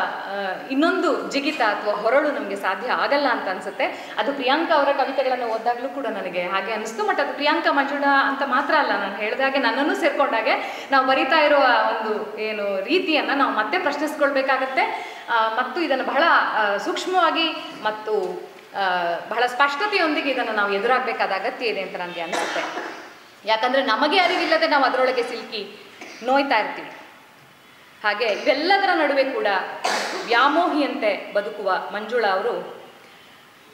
ಇನ್ನೊಂದು ಜಿಗಿತ ಅಥವಾ ಹೊರಳು ನಮಗೆ ಸಾಧ್ಯ ಆಗಲ್ಲ ಅಂತ ಅನಿಸುತ್ತೆ. ಅದು ಪ್ರಿಯಾಂಕಾ ಅವರ ಕವಿತೆಗಳನ್ನು ಓದಾಗಲೂ ಕೂಡ ನನಗೆ ಹಾಗೆ ಅನಿಸ್ತು. ಬಟ್ ಅದು ಪ್ರಿಯಾಂಕಾ ಮಂಜುಳಾ ಅಂತ ಮಾತ್ರ ಅಲ್ಲ, ನಾನು ಹೇಳಿದಾಗೆ ನನ್ನನ್ನು ಸೇರ್ಕೊಂಡಾಗೆ ನಾವು ಬರಿತಾ ಇರುವ ಒಂದು ರೀತಿಯನ್ನು ನಾವು ಮತ್ತೆ ಪ್ರಶ್ನಿಸ್ಕೊಳ್ಬೇಕಾಗತ್ತೆ. ಮತ್ತು ಇದನ್ನು ಬಹಳ ಸೂಕ್ಷ್ಮವಾಗಿ ಮತ್ತು ಬಹಳ ಸ್ಪಷ್ಟತೆಯೊಂದಿಗೆ ಇದನ್ನು ನಾವು ಎದುರಾಗಬೇಕಾದ ಅಗತ್ಯ ಇದೆ ಅಂತ ನನಗೆ ಅನಿಸುತ್ತೆ. ಯಾಕಂದರೆ ನಮಗೆ ಅರಿವಿಲ್ಲದೆ ನಾವು ಅದರೊಳಗೆ ಸಿಲುಕಿ ನೋಯ್ತಾ ಇರ್ತೀವಿ. ಹಾಗೆ ಇವೆಲ್ಲದರ ನಡುವೆ ಕೂಡ ವ್ಯಾಮೋಹಿಯಂತೆ ಬದುಕುವ ಮಂಜುಳಾ ಅವರು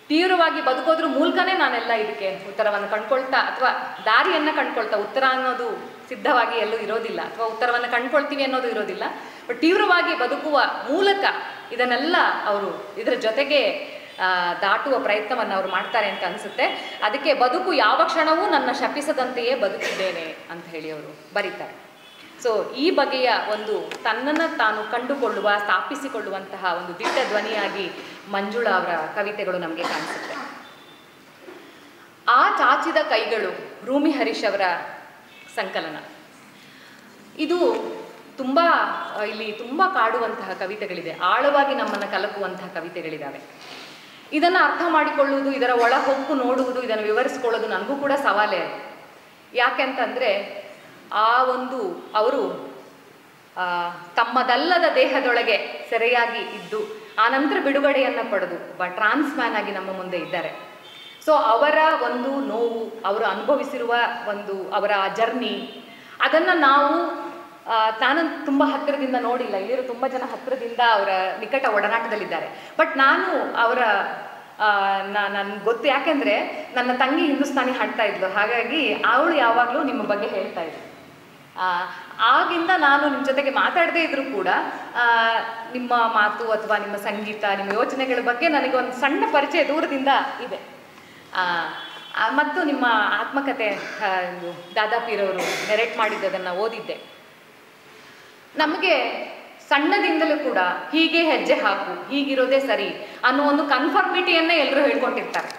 ತೀವ್ರವಾಗಿ ಬದುಕೋದ್ರ ಮೂಲಕನೇ ನಾನೆಲ್ಲ ಇದಕ್ಕೆ ಉತ್ತರವನ್ನು ಕಂಡ್ಕೊಳ್ತಾ ಅಥವಾ ದಾರಿಯನ್ನು ಕಂಡ್ಕೊಳ್ತಾ, ಉತ್ತರ ಅನ್ನೋದು ಸಿದ್ಧವಾಗಿ ಎಲ್ಲೂ ಇರೋದಿಲ್ಲ ಅಥವಾ ಉತ್ತರವನ್ನು ಕಂಡ್ಕೊಳ್ತೀವಿ ಅನ್ನೋದು ಇರೋದಿಲ್ಲ. ಬಟ್ ತೀವ್ರವಾಗಿ ಬದುಕುವ ಮೂಲಕ ಇದನ್ನೆಲ್ಲ ಅವರು ಇದರ ಜೊತೆಗೆ ದಾಟುವ ಪ್ರಯತ್ನವನ್ನು ಅವರು ಮಾಡ್ತಾರೆ ಅಂತ ಅನಿಸುತ್ತೆ. ಅದಕ್ಕೆ ಬದುಕು ಯಾವ ಕ್ಷಣವೂ ನನ್ನ ಶಪಿಸದಂತೆಯೇ ಬದುಕಿದ್ದೇನೆ ಅಂತ ಹೇಳಿ ಅವರು ಬರೀತಾರೆ. ಸೊ ಈ ಬಗೆಯ ಒಂದು ತನ್ನನ್ನು ತಾನು ಕಂಡುಕೊಳ್ಳುವ, ಸ್ಥಾಪಿಸಿಕೊಳ್ಳುವಂತಹ ಒಂದು ದಿಟ್ಟ ಧ್ವನಿಯಾಗಿ ಮಂಜುಳಾ ಅವರ ಕವಿತೆಗಳು ನಮಗೆ ಕಾಣಿಸುತ್ತೆ. ಆ ಚಾಚಿದ ಕೈಗಳು ರೂಮಿ ಹರೀಶ್ ಅವರ ಸಂಕಲನ. ಇದು ತುಂಬ ಇಲ್ಲಿ ತುಂಬ ಕಾಡುವಂತಹ ಕವಿತೆಗಳಿದೆ, ಆಳವಾಗಿ ನಮ್ಮನ್ನು ಕಲಕುವಂತಹ ಕವಿತೆಗಳಿದ್ದಾವೆ. ಇದನ್ನು ಅರ್ಥ ಮಾಡಿಕೊಳ್ಳುವುದು, ಇದರ ಒಳ ಹೊಕ್ಕು ನೋಡುವುದು, ಇದನ್ನು ವಿವರಿಸ್ಕೊಳ್ಳೋದು ನನಗೂ ಕೂಡ ಸವಾಲೇ. ಯಾಕೆಂತಂದರೆ ಅವರು ತಮ್ಮದಲ್ಲದ ದೇಹದೊಳಗೆ ಸೆರೆಯಾಗಿ ಇದ್ದು ಆನಂತರ ಬಿಡುಗಡೆಯನ್ನು ಪಡೆದು ಟ್ರಾನ್ಸ್ ಮ್ಯಾನ್ ಆಗಿ ನಮ್ಮ ಮುಂದೆ ಇದ್ದಾರೆ. ಸೊ ಅವರ ಒಂದು ನೋವು, ಅವರು ಅನುಭವಿಸಿರುವ ಅವರ ಜರ್ನಿ, ಅದನ್ನು ನಾನು ತುಂಬ ಹತ್ತಿರದಿಂದ ನೋಡಿಲ್ಲ. ಇಲ್ಲಿರೋ ತುಂಬ ಜನ ಹತ್ತಿರದಿಂದ ಅವರ ನಿಕಟ ಒಡನಾಟದಲ್ಲಿದ್ದಾರೆ. ಬಟ್ ನಾನು ನನಗೆ ಗೊತ್ತು, ಯಾಕೆಂದರೆ ನನ್ನ ತಂಗಿ ಹಿಂದೂಸ್ತಾನಿ ಹಾಡ್ತಾ ಇದ್ಲು. ಹಾಗಾಗಿ ಅವಳು ಯಾವಾಗಲೂ ನಿಮ್ಮ ಬಗ್ಗೆ ಹೇಳ್ತಾ ಇದ್ಲು. ಆಗಿಂದ ನಾನು ನಿಮ್ಮ ಜೊತೆಗೆ ಮಾತಾಡದೇ ಇದ್ರೂ ಕೂಡ ನಿಮ್ಮ ಮಾತು ಅಥವಾ ನಿಮ್ಮ ಸಂಗೀತ, ನಿಮ್ಮ ಯೋಚನೆಗಳ ಬಗ್ಗೆ ನನಗೊಂದು ಸಣ್ಣ ಪರಿಚಯ ದೂರದಿಂದ ಇದೆ. ಮತ್ತು ನಿಮ್ಮ ಆತ್ಮಕಥೆ ದಾದಾ ಪೀರವರು ನೆರೇಟ್ ಮಾಡಿದ್ದದನ್ನು ಓದಿದ್ದೆ. ನಮಗೆ ಸಣ್ಣದಿಂದಲೂ ಕೂಡ ಹೀಗೆ ಹೆಜ್ಜೆ ಹಾಕು, ಹೀಗಿರೋದೇ ಸರಿ ಅನ್ನೋ ಒಂದು ಕನ್ಫರ್ಮಿಟಿಯನ್ನೇ ಎಲ್ಲರೂ ಹೇಳ್ಕೊಟ್ಟಿರ್ತಾರೆ.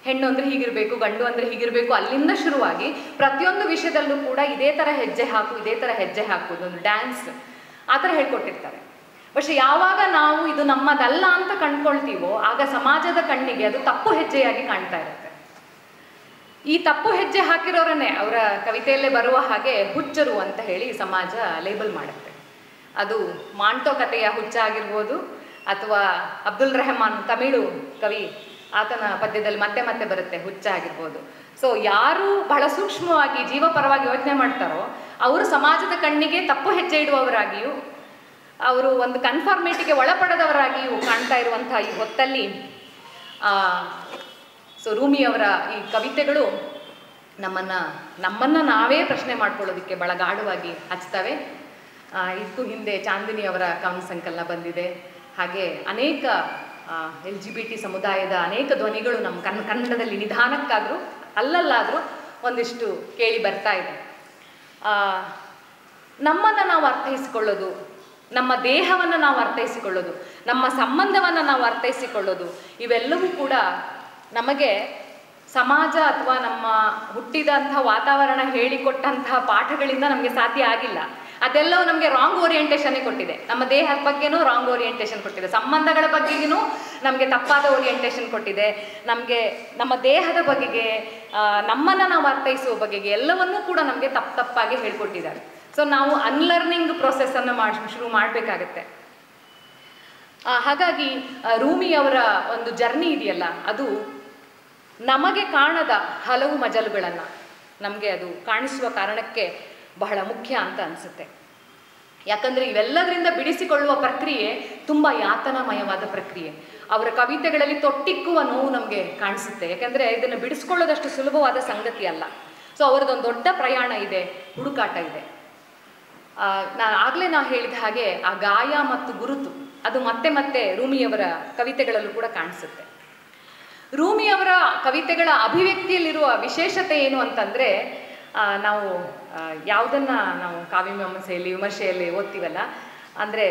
ಹೆಣ್ಣು ಅಂದರೆ ಹೀಗಿರಬೇಕು, ಗಂಡು ಅಂದರೆ ಹೀಗಿರಬೇಕು, ಅಲ್ಲಿಂದ ಶುರುವಾಗಿ ಪ್ರತಿಯೊಂದು ವಿಷಯದಲ್ಲೂ ಕೂಡ ಇದೇ ಥರ ಹೆಜ್ಜೆ ಹಾಕು, ಇದೇ ಥರ ಹೆಜ್ಜೆ ಹಾಕುವುದು, ಒಂದು ಡ್ಯಾನ್ಸ್ ಆ ಥರ ಹೇಳ್ಕೊಟ್ಟಿರ್ತಾರೆ. പക്ഷെ ಯಾವಾಗ ನಾವು ಇದು ನಮ್ಮದಲ್ಲ ಅಂತ ಕಂಡ್ಕೊಳ್ತೀವೋ ಆಗ ಸಮಾಜದ ಕಣ್ಣಿಗೆ ಅದು ತಪ್ಪು ಹೆಜ್ಜೆಯಾಗಿ ಕಾಣ್ತಾ ಇರುತ್ತೆ. ಈ ತಪ್ಪು ಹೆಜ್ಜೆ ಹಾಕಿರೋರನ್ನೇ ಅವರ ಕವಿತೆಯಲ್ಲೇ ಬರುವ ಹಾಗೆ ಹುಚ್ಚರು ಅಂತ ಹೇಳಿ ಸಮಾಜ ಲೇಬಲ್ ಮಾಡುತ್ತೆ. ಅದು ಮಾಂಟೋ ಕಥೆಯ ಹುಚ್ಚ ಆಗಿರ್ಬೋದು, ಅಥವಾ ಅಬ್ದುಲ್ ರೆಹಮಾನ್ ತಮಿಳು ಕವಿ, ಆತನ ಪದ್ಯದಲ್ಲಿ ಮತ್ತೆ ಮತ್ತೆ ಬರುತ್ತೆ ಹುಚ್ಚ ಆಗಿರ್ಬೋದು. ಸೊ ಯಾರು ಬಹಳ ಸೂಕ್ಷ್ಮವಾಗಿ ಜೀವಪರವಾಗಿ ಯೋಚನೆ ಮಾಡ್ತಾರೋ ಅವರು ಸಮಾಜದ ಕಣ್ಣಿಗೆ ತಪ್ಪು ಹೆಜ್ಜೆ ಇಡುವವರಾಗಿಯೂ, ಅವರು ಒಂದು ಕನ್ಫರ್ಮೇಟಿಗೆ ಒಳಪಡದವರಾಗಿಯೂ ಕಾಣ್ತಾ ಇರುವಂತಹ ಈ ಹೊತ್ತಲ್ಲಿ ಸೊ ರೂಮಿಯವರ ಈ ಕವಿತೆಗಳು ನಮ್ಮನ್ನು ನಾವೇ ಪ್ರಶ್ನೆ ಮಾಡ್ಕೊಳ್ಳೋದಕ್ಕೆ ಬಹಳ ಗಾಢವಾಗಿ ಹಚ್ತವೆ. ಇದಕ್ಕೂ ಹಿಂದೆ ಚಾಂದಿನಿಯವರ ಕವನ ಸಂಕಲನ ಬಂದಿದೆ. ಹಾಗೆ ಅನೇಕ LGBT ಸಮುದಾಯದ ಅನೇಕ ಧ್ವನಿಗಳು ನಮ್ಮ ಕನ್ನಡದಲ್ಲಿ ನಿಧಾನಕ್ಕಾದರೂ ಅಲ್ಲಲ್ಲಾದರೂ ಒಂದಿಷ್ಟು ಕೇಳಿ ಬರ್ತಾ ಇದೆ. ನಮ್ಮನ್ನು ನಾವು ಅರ್ಥೈಸಿಕೊಳ್ಳೋದು, ನಮ್ಮ ದೇಹವನ್ನು ನಾವು ಅರ್ಥೈಸಿಕೊಳ್ಳೋದು, ನಮ್ಮ ಸಂಬಂಧವನ್ನು ನಾವು ಅರ್ಥೈಸಿಕೊಳ್ಳೋದು, ಇವೆಲ್ಲವೂ ಕೂಡ ನಮಗೆ ಸಮಾಜ ಅಥವಾ ನಮ್ಮ ಹುಟ್ಟಿದಂಥ ವಾತಾವರಣ ಹೇಳಿಕೊಟ್ಟಂತಹ ಪಾಠಗಳಿಂದ ನಮಗೆ ಸಾಧ್ಯ ಆಗಿಲ್ಲ. ಅದೆಲ್ಲವೂ ನಮಗೆ ರಾಂಗ್ ಓರಿಯೆಂಟೇಷನ್ನೇ ಕೊಟ್ಟಿದೆ. ನಮ್ಮ ದೇಹದ ಬಗ್ಗೆನೂ ರಾಂಗ್ ಓರಿಯೆಂಟೇಷನ್ ಕೊಟ್ಟಿದೆ, ಸಂಬಂಧಗಳ ಬಗ್ಗೆಗೂ ನಮಗೆ ತಪ್ಪಾದ ಓರಿಯೆಂಟೇಷನ್ ಕೊಟ್ಟಿದೆ, ನಮಗೆ ನಮ್ಮ ದೇಹದ ಬಗೆಗೆ, ನಮ್ಮನ್ನು ನಾವು ಅರ್ಥೈಸುವ ಬಗೆಗೆ ಎಲ್ಲವನ್ನೂ ಕೂಡ ನಮಗೆ ತಪ್ಪಾಗಿ ಹೇಳ್ಕೊಟ್ಟಿದ್ದಾರೆ. ಸೊ ನಾವು ಅನ್ಲರ್ನಿಂಗ್ ಪ್ರೊಸೆಸ್ಸನ್ನು ಶುರು ಮಾಡಬೇಕಾಗತ್ತೆ. ಹಾಗಾಗಿ ರೂಮಿಯವರ ಒಂದು ಜರ್ನಿ ಇದೆಯಲ್ಲ, ಅದು ನಮಗೆ ಕಾಣದ ಹಲವು ಮಜಲುಗಳನ್ನು ನಮಗೆ ಅದು ಕಾಣಿಸುವ ಕಾರಣಕ್ಕೆ ಬಹಳ ಮುಖ್ಯ ಅಂತ ಅನಿಸುತ್ತೆ. ಯಾಕಂದರೆ ಇವೆಲ್ಲದರಿಂದ ಬಿಡಿಸಿಕೊಳ್ಳುವ ಪ್ರಕ್ರಿಯೆ ತುಂಬ ಯಾತನಾಮಯವಾದ ಪ್ರಕ್ರಿಯೆ. ಅವರ ಕವಿತೆಗಳಲ್ಲಿ ತೊಟ್ಟಿಕ್ಕುವ ನೋವು ನಮಗೆ ಕಾಣಿಸುತ್ತೆ. ಯಾಕಂದರೆ ಇದನ್ನು ಬಿಡಿಸ್ಕೊಳ್ಳೋದಷ್ಟು ಸುಲಭವಾದ ಸಂಗತಿ ಅಲ್ಲ. ಸೊ ಅವರದೊಂದು ದೊಡ್ಡ ಪ್ರಯಾಣ ಇದೆ, ಹುಡುಕಾಟ ಇದೆ. ಆಗಲೇ ಹೇಳಿದ ಹಾಗೆ ಆ ಗಾಯ ಮತ್ತು ಗುರುತು ಅದು ಮತ್ತೆ ಮತ್ತೆ ರೂಮಿಯವರ ಕವಿತೆಗಳಲ್ಲೂ ಕೂಡ ಕಾಣಿಸುತ್ತೆ. ರೂಮಿಯವರ ಕವಿತೆಗಳ ಅಭಿವ್ಯಕ್ತಿಯಲ್ಲಿರುವ ವಿಶೇಷತೆ ಏನು ಅಂತಂದರೆ, ನಾವು ಯಾವುದನ್ನು ನಾವು ಕಾವ್ಯಮೀಮಾಂಸೆಯಲ್ಲಿ ವಿಮರ್ಶೆಯಲ್ಲಿ ಓದ್ತೀವಲ್ಲ, ಅಂದರೆ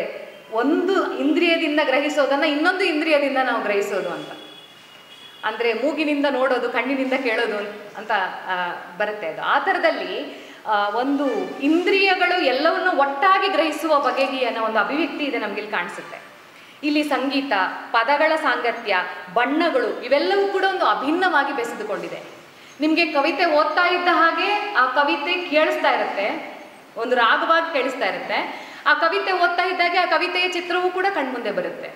ಒಂದು ಇಂದ್ರಿಯದಿಂದ ಗ್ರಹಿಸೋದನ್ನು ಇನ್ನೊಂದು ಇಂದ್ರಿಯದಿಂದ ನಾವು ಗ್ರಹಿಸೋದು ಅಂತ. ಅಂದರೆ ಮೂಗಿನಿಂದ ನೋಡೋದು, ಕಣ್ಣಿನಿಂದ ಕೇಳೋದು ಅಂತ ಬರುತ್ತೆ ಅದು. ಆ ಥರದಲ್ಲಿ ಒಂದು ಇಂದ್ರಿಯಗಳು ಎಲ್ಲವನ್ನು ಒಟ್ಟಾಗಿ ಗ್ರಹಿಸುವ ಬಗೆಗೆ ಅನ್ನೋ ಒಂದು ಅಭಿವ್ಯಕ್ತಿ ಇದೆ ನಮಗಿಲ್ಲಿ ಕಾಣಿಸುತ್ತೆ. ಇಲ್ಲಿ ಸಂಗೀತ, ಪದಗಳ ಸಾಂಗತ್ಯ, ಬಣ್ಣಗಳು ಇವೆಲ್ಲವೂ ಕೂಡ ಒಂದು ಅಭಿನ್ನವಾಗಿ ಬೆಸೆದುಕೊಂಡಿದೆ. ನಿಮಗೆ ಕವಿತೆ ಓದ್ತಾ ಇದ್ದ ಹಾಗೆ ಆ ಕವಿತೆ ಕೇಳಿಸ್ತಾ ಇರುತ್ತೆ, ಒಂದು ರಾಗವಾಗಿ ಕೇಳಿಸ್ತಾ ಇರುತ್ತೆ. ಆ ಕವಿತೆ ಓದ್ತಾ ಇದ್ದಾಗೆ ಆ ಕವಿತೆಯ ಚಿತ್ರವೂ ಕೂಡ ಕಣ್ಮುಂದೆ ಬರುತ್ತೆ.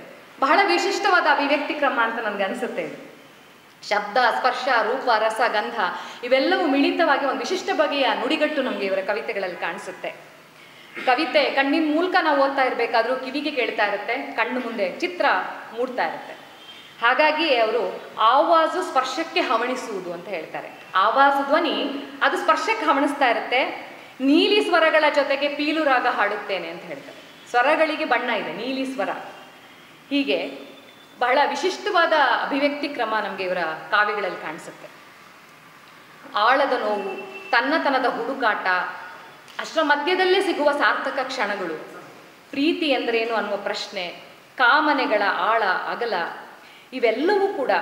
ಬಹಳ ವಿಶಿಷ್ಟವಾದ ಅಭಿವ್ಯಕ್ತಿ ಕ್ರಮ ಅಂತ ನನಗೆ ಅನಿಸುತ್ತೆ ಇದು. ಶಬ್ದ, ಸ್ಪರ್ಶ, ರೂಪ, ರಸ, ಗಂಧ ಇವೆಲ್ಲವೂ ಮಿಳಿತವಾಗಿ ಒಂದು ವಿಶಿಷ್ಟ ಬಗೆಯ ನುಡಿಗಟ್ಟು ನಮಗೆ ಇವರ ಕವಿತೆಗಳಲ್ಲಿ ಕಾಣಿಸುತ್ತೆ. ಕವಿತೆ ಕಣ್ಣಿನ ಮೂಲಕ ನಾವು ಓದ್ತಾ ಇರಬೇಕಾದ್ರೂ ಕಿವಿಗೆ ಕೇಳ್ತಾ ಇರುತ್ತೆ, ಕಣ್ಣು ಮುಂದೆ ಚಿತ್ರ ಮೂಡ್ತಾ ಇರುತ್ತೆ. ಹಾಗಾಗಿ ಅವರು ಆವಾಜು ಸ್ಪರ್ಶಕ್ಕೆ ಹವಣಿಸುವುದು ಅಂತ ಹೇಳ್ತಾರೆ. ಆವಾಜು ಧ್ವನಿ ಅದು ಸ್ಪರ್ಶಕ್ಕೆ ಹವಣಿಸ್ತಾ ಇರುತ್ತೆ. ನೀಲಿ ಸ್ವರಗಳ ಜೊತೆಗೆ ಪೀಲು ರಾಗ ಹಾಡುತ್ತೇನೆ ಅಂತ ಹೇಳ್ತಾರೆ. ಸ್ವರಗಳಿಗೆ ಬಣ್ಣ ಇದೆ, ನೀಲಿ ಸ್ವರ. ಹೀಗೆ ಬಹಳ ವಿಶಿಷ್ಟವಾದ ಅಭಿವ್ಯಕ್ತಿ ಕ್ರಮ ನಮಗೆ ಇವರ ಕಾವ್ಯಗಳಲ್ಲಿ ಕಾಣಿಸುತ್ತೆ. ಆಳದ ನೋವು, ತನ್ನತನದ ಹುಡುಕಾಟ, ಅಷ್ಟರ ಮಧ್ಯದಲ್ಲೇ ಸಿಗುವ ಸಾರ್ಥಕ ಕ್ಷಣಗಳು, ಪ್ರೀತಿ ಎಂದರೇನು ಅನ್ನುವ ಪ್ರಶ್ನೆ, ಕಾಮನೆಗಳ ಆಳ ಅಗಲ ಇವೆಲ್ಲವೂ ಕೂಡ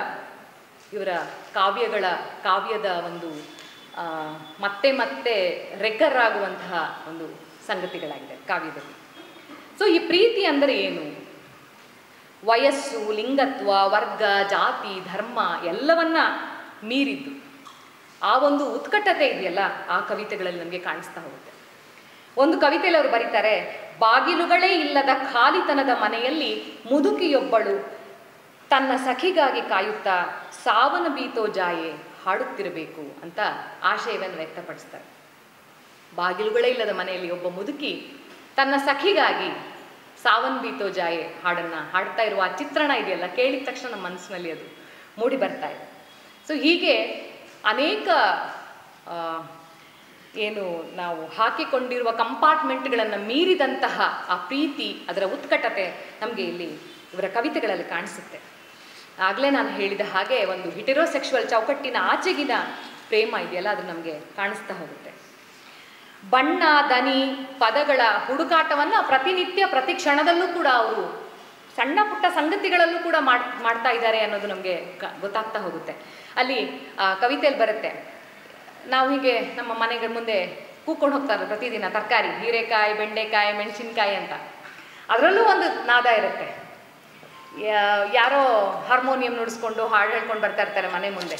ಇವರ ಕಾವ್ಯದ ಒಂದು ಮತ್ತೆ ಮತ್ತೆ ರೆಕರ್ ಆಗುವಂತಹ ಒಂದು ಸಂಗತಿಗಳಾಗಿದೆ ಕಾವ್ಯದಲ್ಲಿ. ಸೊ ಈ ಪ್ರೀತಿ ಅಂದರೆ ಏನು? ವಯಸ್ಸು, ಲಿಂಗತ್ವ, ವರ್ಗ, ಜಾತಿ, ಧರ್ಮ ಎಲ್ಲವನ್ನ ಮೀರಿದ್ದು ಆ ಒಂದು ಉತ್ಕಟತೆ ಇದೆಯಲ್ಲ, ಆ ಕವಿತೆಗಳಲ್ಲಿ ನಮಗೆ ಕಾಣಿಸ್ತಾ ಹೋಗುತ್ತೆ. ಒಂದು ಕವಿತೆಯಲ್ಲಿ ಅವರು ಬರೀತಾರೆ, ಬಾಗಿಲುಗಳೇ ಇಲ್ಲದ ಖಾಲಿತನದ ಮನೆಯಲ್ಲಿ ಮುದುಕಿಯೊಬ್ಬಳು ತನ್ನ ಸಖಿಗಾಗಿ ಕಾಯುತ್ತಾ ಸಾವನ ಬೀತೋ ಜಾಯೆ ಹಾಡುತ್ತಿರಬೇಕು ಅಂತ ಆಶಯವನ್ನು ವ್ಯಕ್ತಪಡಿಸ್ತಾರೆ. ಬಾಗಿಲುಗಳೇ ಇಲ್ಲದ ಮನೆಯಲ್ಲಿ ಒಬ್ಬ ಮುದುಕಿ ತನ್ನ ಸಖಿಗಾಗಿ ಸಾವನ್ ಬೀತೋ ಜಾಯೆ ಹಾಡನ್ನು ಹಾಡ್ತಾ ಇರುವ ಆ ಚಿತ್ರಣ ಇದೆಯಲ್ಲ, ಕೇಳಿದ ತಕ್ಷಣ ನಮ್ಮ ಮನಸ್ಸಿನಲ್ಲಿ ಅದು ಮೂಡಿ ಬರ್ತಾ ಇದೆ. ಸೊ ಹೀಗೆ ಅನೇಕ ಏನು ನಾವು ಹಾಕಿಕೊಂಡಿರುವ ಕಂಪಾರ್ಟ್ಮೆಂಟ್ಗಳನ್ನು ಮೀರಿದಂತಹ ಆ ಪ್ರೀತಿ, ಅದರ ಉತ್ಕಟತೆ ನಮಗೆ ಇಲ್ಲಿ ಇವರ ಕವಿತೆಗಳಲ್ಲಿ ಕಾಣಿಸುತ್ತೆ. ಆಗಲೇ ನಾನು ಹೇಳಿದ ಹಾಗೆ ಒಂದು ಹಿಟೆರೋಸೆಕ್ಷುವಲ್ ಚೌಕಟ್ಟಿನ ಆಚೆಗಿನ ಪ್ರೇಮ ಇದೆಯಲ್ಲ, ಅದು ನಮಗೆ ಕಾಣಿಸ್ತಾ ಹೋಗುತ್ತೆ. ಬಣ್ಣ, ದನಿ, ಪದಗಳ ಹುಡುಕಾಟವನ್ನು ಪ್ರತಿನಿತ್ಯ ಪ್ರತಿ ಕ್ಷಣದಲ್ಲೂ ಕೂಡ ಅವರು ಸಣ್ಣ ಪುಟ್ಟ ಸಂಗತಿಗಳಲ್ಲೂ ಕೂಡ ಮಾಡ್ತಾ ಇದ್ದಾರೆ ಅನ್ನೋದು ನಮಗೆ ಗೊತ್ತಾಗ್ತಾ ಹೋಗುತ್ತೆ. ಅಲ್ಲಿ ಕವಿತೆಯಲ್ಲಿ ಬರುತ್ತೆ, ನಾವು ಹೀಗೆ ನಮ್ಮ ಮನೆಗಳ ಮುಂದೆ ಕೂತ್ಕೊಂಡು ಹೋಗ್ತಾರೆ ಪ್ರತಿದಿನ ತರಕಾರಿ, ಹೀರೆಕಾಯಿ, ಬೆಂಡೆಕಾಯಿ, ಮೆಣಸಿನ್ಕಾಯಿ ಅಂತ. ಅದರಲ್ಲೂ ಒಂದು ನಾದ ಇರುತ್ತೆ. ಯಾರೋ ಹಾರ್ಮೋನಿಯಂ ನುಡಿಸ್ಕೊಂಡು ಹಾಡು ಹೇಳ್ಕೊಂಡು ಬರ್ತಾ ಇರ್ತಾರೆ ಮನೆ ಮುಂದೆ.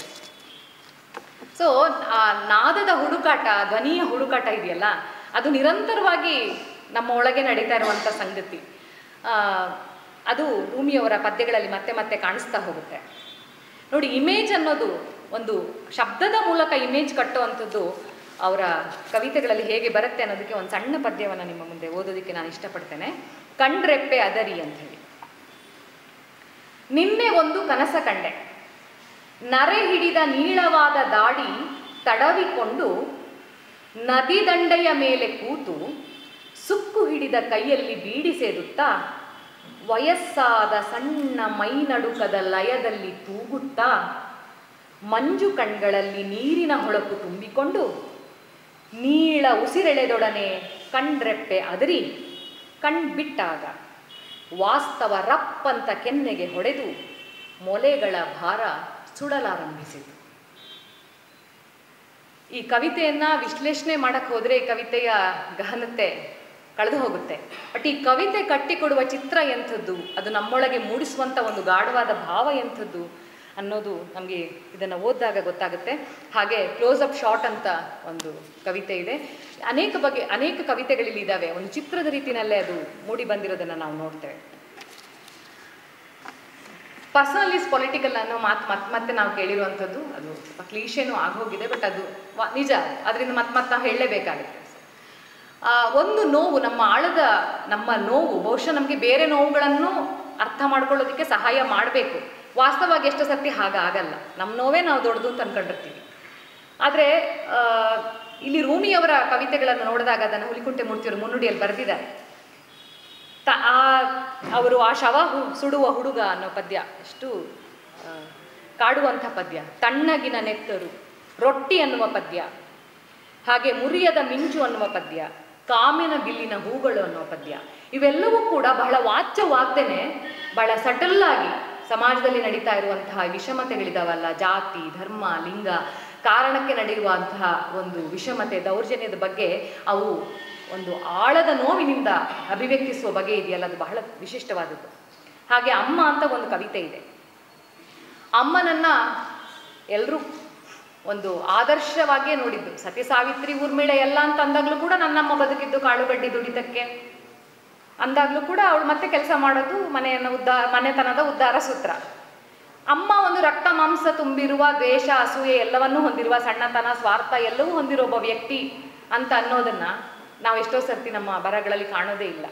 ಸೊ ಆ ನಾದದ ಹುಡುಕಾಟ, ಧ್ವನಿಯ ಹುಡುಕಾಟ ಇದೆಯಲ್ಲ, ಅದು ನಿರಂತರವಾಗಿ ನಮ್ಮ ಒಳಗೆ ನಡೀತಾ ಇರುವಂಥ ಸಂಗತಿ. ಅದು ರೂಮಿಯವರ ಪದ್ಯಗಳಲ್ಲಿ ಮತ್ತೆ ಮತ್ತೆ ಕಾಣಿಸ್ತಾ ಹೋಗುತ್ತೆ. ನೋಡಿ, ಇಮೇಜ್ ಅನ್ನೋದು ಒಂದು ಶಬ್ದದ ಮೂಲಕ ಇಮೇಜ್ ಕಟ್ಟುವಂಥದ್ದು ಅವರ ಕವಿತೆಗಳಲ್ಲಿ ಹೇಗೆ ಬರುತ್ತೆ ಅನ್ನೋದಕ್ಕೆ ಒಂದು ಸಣ್ಣ ಪದ್ಯವನ್ನು ನಿಮ್ಮ ಮುಂದೆ ಓದೋದಕ್ಕೆ ನಾನು ಇಷ್ಟಪಡ್ತೇನೆ. ಕಂಡ್ರೆಪ್ಪೆ ಅದರಿ ಅಂತ ಹೇಳಿ. ನಿನ್ನೆ ಒಂದು ಕನಸ ಕಂಡೆ, ನರೆ ಹಿಡಿದ ನೀಳವಾದ ದಾಡಿ ತಡವಿಕೊಂಡು ನದಿ ದಂಡೆಯ ಮೇಲೆ ಕೂತು ಸುಕ್ಕು ಹಿಡಿದ ಕೈಯಲ್ಲಿ ಬೀಡಿ ಸೇದುತ್ತಾ ವಯಸ್ಸಾದ ಸಣ್ಣ ಮೈನಡುಕದ ಲಯದಲ್ಲಿ ತೂಗುತ್ತಾ ಮಂಜು ಕಣ್ಗಳಲ್ಲಿ ನೀರಿನ ಹೊಳಪು ತುಂಬಿಕೊಂಡು ನೀಳ ಉಸಿರೆಳೆದೊಡನೆ ಕಣ್ರೆಪ್ಪೆ ಅದರಿ ಕಣ್ಬಿಟ್ಟಾಗ ವಾಸ್ತವ ರಪ್ಪಂತ ಕೆನ್ನೆಗೆ ಹೊಡೆದು ಮೊಲೆಗಳ ಭಾರ ಸುಡಲಾರಂಭಿಸಿತು. ಈ ಕವಿತೆಯನ್ನ ವಿಶ್ಲೇಷಣೆ ಮಾಡಕ್ಕೆ ಹೋದರೆ ಈ ಕವಿತೆಯ ಗಹನತೆ ಕಳೆದು ಹೋಗುತ್ತೆ. ಬಟ್ ಈ ಕವಿತೆ ಕಟ್ಟಿಕೊಡುವ ಚಿತ್ರ ಎಂಥದ್ದು, ಅದು ನಮ್ಮೊಳಗೆ ಮೂಡಿಸುವಂಥ ಒಂದು ಗಾಢವಾದ ಭಾವ ಎಂಥದ್ದು ಅನ್ನೋದು ನಮಗೆ ಇದನ್ನು ಓದಿದಾಗ ಗೊತ್ತಾಗುತ್ತೆ. ಹಾಗೆ ಕ್ಲೋಸ್ ಅಪ್ ಶಾಟ್ ಅಂತ ಒಂದು ಕವಿತೆ ಇದೆ. ಅನೇಕ ಕವಿತೆಗಳಲ್ಲಿ ಇದ್ದಾವೆ. ಒಂದು ಚಿತ್ರದ ರೀತಿಯಲ್ಲೇ ಅದು ಮೂಡಿ ಬಂದಿರೋದನ್ನು ನಾವು ನೋಡ್ತೇವೆ. ಪರ್ಸನಲ್ ಈಸ್ ಪೊಲಿಟಿಕಲ್ ಅನ್ನೋ ಮತ್ತೆ ನಾವು ಕೇಳಿರುವಂಥದ್ದು, ಅದು ಸ್ವಲ್ಪ ಕ್ಲೀಶೇನೂ ಆಗೋಗಿದೆ. ಬಟ್ ಅದು ನಿಜ, ಅದರಿಂದ ಮತ್ತೆ ನಾವು ಹೇಳಲೇಬೇಕಾಗುತ್ತೆ. ಒಂದು ನೋವು, ನಮ್ಮ ನೋವು ಬಹುಶಃ ನಮಗೆ ಬೇರೆ ನೋವುಗಳನ್ನು ಅರ್ಥ ಮಾಡ್ಕೊಳ್ಳೋದಕ್ಕೆ ಸಹಾಯ ಮಾಡಬೇಕು. ವಾಸ್ತವವಾಗಿ ಎಷ್ಟು ಸರ್ತಿ ಹಾಗಾಗಲ್ಲ. ನಮ್ಮ ನೋವೇ ನಾವು ದೊಡ್ಡದು ಅಂತ ಅಂದ್ಕೊಂಡಿರ್ತೀವಿ. ಆದರೆ ಇಲ್ಲಿ ರೂಮಿಯವರ ಕವಿತೆಗಳನ್ನು ನೋಡಿದಾಗ ಅದನ್ನು ಹುಲಿಕುಂಟೆ ಮೂರ್ತಿಯವರು ಮುನ್ನುಡಿಯಲ್ಲಿ ಬರೆದಿದ್ದಾರೆ. ಅವರು ಆ ಶವ ಸುಡುವ ಹುಡುಗ ಅನ್ನೋ ಪದ್ಯ ಎಷ್ಟು ಕಾಡುವಂಥ ಪದ್ಯ. ತಣ್ಣಗಿನ ನೆತ್ತರು, ರೊಟ್ಟಿ ಅನ್ನುವ ಪದ್ಯ, ಹಾಗೆ ಮುರಿಯದ ಮಿಂಚು ಅನ್ನುವ ಪದ್ಯ, ಕಾಮಿನ ಬಿಲ್ಲಿನ ಹೂಗಳು ಅನ್ನೋ ಪದ್ಯ, ಇವೆಲ್ಲವೂ ಕೂಡ ಬಹಳ ವಾಚ್ಯವಾಗ್ದೇನೆ ಬಹಳ ಸಟಲ್ಲಾಗಿ ಸಮಾಜದಲ್ಲಿ ನಡೀತಾ ಇರುವಂತಹ ವಿಷಮತೆಗಳಿದಾವಲ್ಲ, ಜಾತಿ, ಧರ್ಮ, ಲಿಂಗ ಕಾರಣಕ್ಕೆ ನಡೆಯುವಂತಹ ಒಂದು ವಿಷಮತೆ, ದೌರ್ಜನ್ಯದ ಬಗ್ಗೆ ಅವು ಒಂದು ಆಳದ ನೋವಿನಿಂದ ಅಭಿವ್ಯಕ್ತಿಸುವ ಬಗೆ ಇದೆಯಲ್ಲ, ಅದು ಬಹಳ ವಿಶಿಷ್ಟವಾದದ್ದು. ಹಾಗೆ ಅಮ್ಮ ಅಂತ ಒಂದು ಕವಿತೆ ಇದೆ. ಅಮ್ಮನನ್ನ ಎಲ್ಲರೂ ಒಂದು ಆದರ್ಶವಾಗಿಯೇ ನೋಡಿದ್ದು. ಸತಿ, ಸಾವಿತ್ರಿ, ಊರ್ಮಿಳೆ ಎಲ್ಲ ಅಂತ ಅಂದಾಗ್ಲೂ ಕೂಡ ನನ್ನಮ್ಮ ಬದುಕಿದ್ದು ಕಾಳುಗಡ್ಡಿ ದುಡಿತಕ್ಕೆ ಅಂದಾಗ್ಲೂ ಕೂಡ ಅವಳು ಮತ್ತೆ ಕೆಲಸ ಮಾಡೋದು ಮನೆತನದ ಉದ್ಧಾರ ಸೂತ್ರ. ಅಮ್ಮ ಒಂದು ರಕ್ತ ಮಾಂಸ ತುಂಬಿರುವ ದ್ವೇಷ, ಅಸೂಯೆ ಎಲ್ಲವನ್ನೂ ಹೊಂದಿರುವ, ಸಣ್ಣತನ, ಸ್ವಾರ್ಥ ಎಲ್ಲವೂ ಹೊಂದಿರುವ ಒಬ್ಬ ವ್ಯಕ್ತಿ ಅಂತ ಅನ್ನೋದನ್ನ ನಾವು ಎಷ್ಟೋ ಸರ್ತಿ ನಮ್ಮ ಬರಹಗಳಲ್ಲಿ ಕಾಣೋದೇ ಇಲ್ಲ.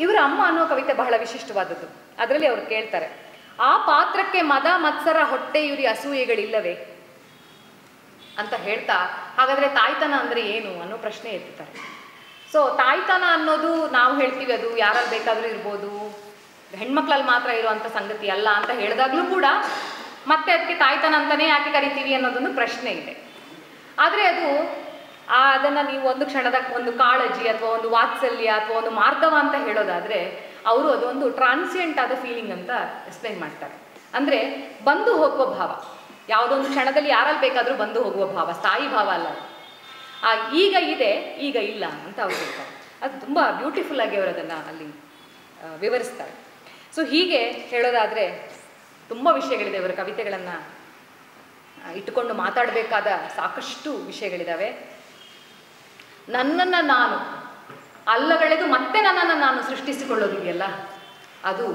ಇವರ ಅಮ್ಮ ಅನ್ನೋ ಕವಿತೆ ಬಹಳ ವಿಶಿಷ್ಟವಾದದ್ದು. ಅದರಲ್ಲಿ ಅವರು ಕೇಳ್ತಾರೆ, ಆ ಪಾತ್ರಕ್ಕೆ ಮದ ಮತ್ಸರ ಹೊಟ್ಟೆಯುರಿ ಅಸೂಯೆಗಳಿಲ್ಲವೇ ಅಂತ ಹೇಳ್ತಾ, ಹಾಗಾದ್ರೆ ತಾಯ್ತನ ಅಂದ್ರೆ ಏನು ಅನ್ನೋ ಪ್ರಶ್ನೆ ಎತ್ತುತ್ತಾರೆ. ಸೊ ತಾಯ್ತನ ಅನ್ನೋದು ನಾವು ಹೇಳ್ತೀವಿ ಅದು ಯಾರಲ್ಲಿ ಬೇಕಾದರೂ ಇರ್ಬೋದು, ಹೆಣ್ಮಕ್ಳಲ್ಲಿ ಮಾತ್ರ ಇರುವಂಥ ಸಂಗತಿ ಅಲ್ಲ ಅಂತ ಹೇಳಿದಾಗ್ಲೂ ಕೂಡ ಮತ್ತೆ ಅದಕ್ಕೆ ತಾಯ್ತನ ಅಂತಾನೆ ಯಾಕೆ ಕರಿತೀವಿ ಅನ್ನೋದೊಂದು ಪ್ರಶ್ನೆ ಇದೆ. ಆದರೆ ಅದನ್ನು ನೀವು ಒಂದು ಕ್ಷಣದ ಒಂದು ಕಾಳಜಿ ಅಥವಾ ಒಂದು ವಾತ್ಸಲ್ಯ ಅಥವಾ ಒಂದು ಮಾರ್ಧವ ಅಂತ ಹೇಳೋದಾದರೆ ಅವರು ಅದೊಂದು ಟ್ರಾನ್ಸಿಯೆಂಟ್ ಆದ ಫೀಲಿಂಗ್ ಅಂತ ಎಕ್ಸ್ಪ್ಲೈನ್ ಮಾಡ್ತಾರೆ. ಅಂದರೆ ಬಂದು ಹೋಗುವ ಭಾವ, ಯಾವುದೊಂದು ಕ್ಷಣದಲ್ಲಿ ಯಾರಲ್ಲಿ ಬೇಕಾದರೂ ಬಂದು ಹೋಗುವ ಭಾವ, ಸ್ಥಾಯಿ ಭಾವ ಅಲ್ಲ. ಈಗ ಇದೆ, ಈಗ ಇಲ್ಲ ಅಂತ ಅವ್ರು ಹೇಳ್ತಾರೆ. ಅದು ತುಂಬ ಬ್ಯೂಟಿಫುಲ್ ಆಗಿ ಅವರು ಅದನ್ನು ಅಲ್ಲಿ ವಿವರಿಸ್ತಾರೆ. ಸೊ ಹೀಗೆ ಹೇಳೋದಾದರೆ ತುಂಬ ವಿಷಯಗಳಿದೆ. ಅವರ ಕವಿತೆಗಳನ್ನು ಇಟ್ಟುಕೊಂಡು ಮಾತಾಡಬೇಕಾದ ಸಾಕಷ್ಟು ವಿಷಯಗಳಿದ್ದಾವೆ. ನನ್ನನ್ನು ನಾನು ಅಲ್ಲಗಳೆದು ಮತ್ತೆ ನನ್ನನ್ನು ನಾನು ಸೃಷ್ಟಿಸಿಕೊಳ್ಳೋದಿದೆಯಲ್ಲ, ಅದು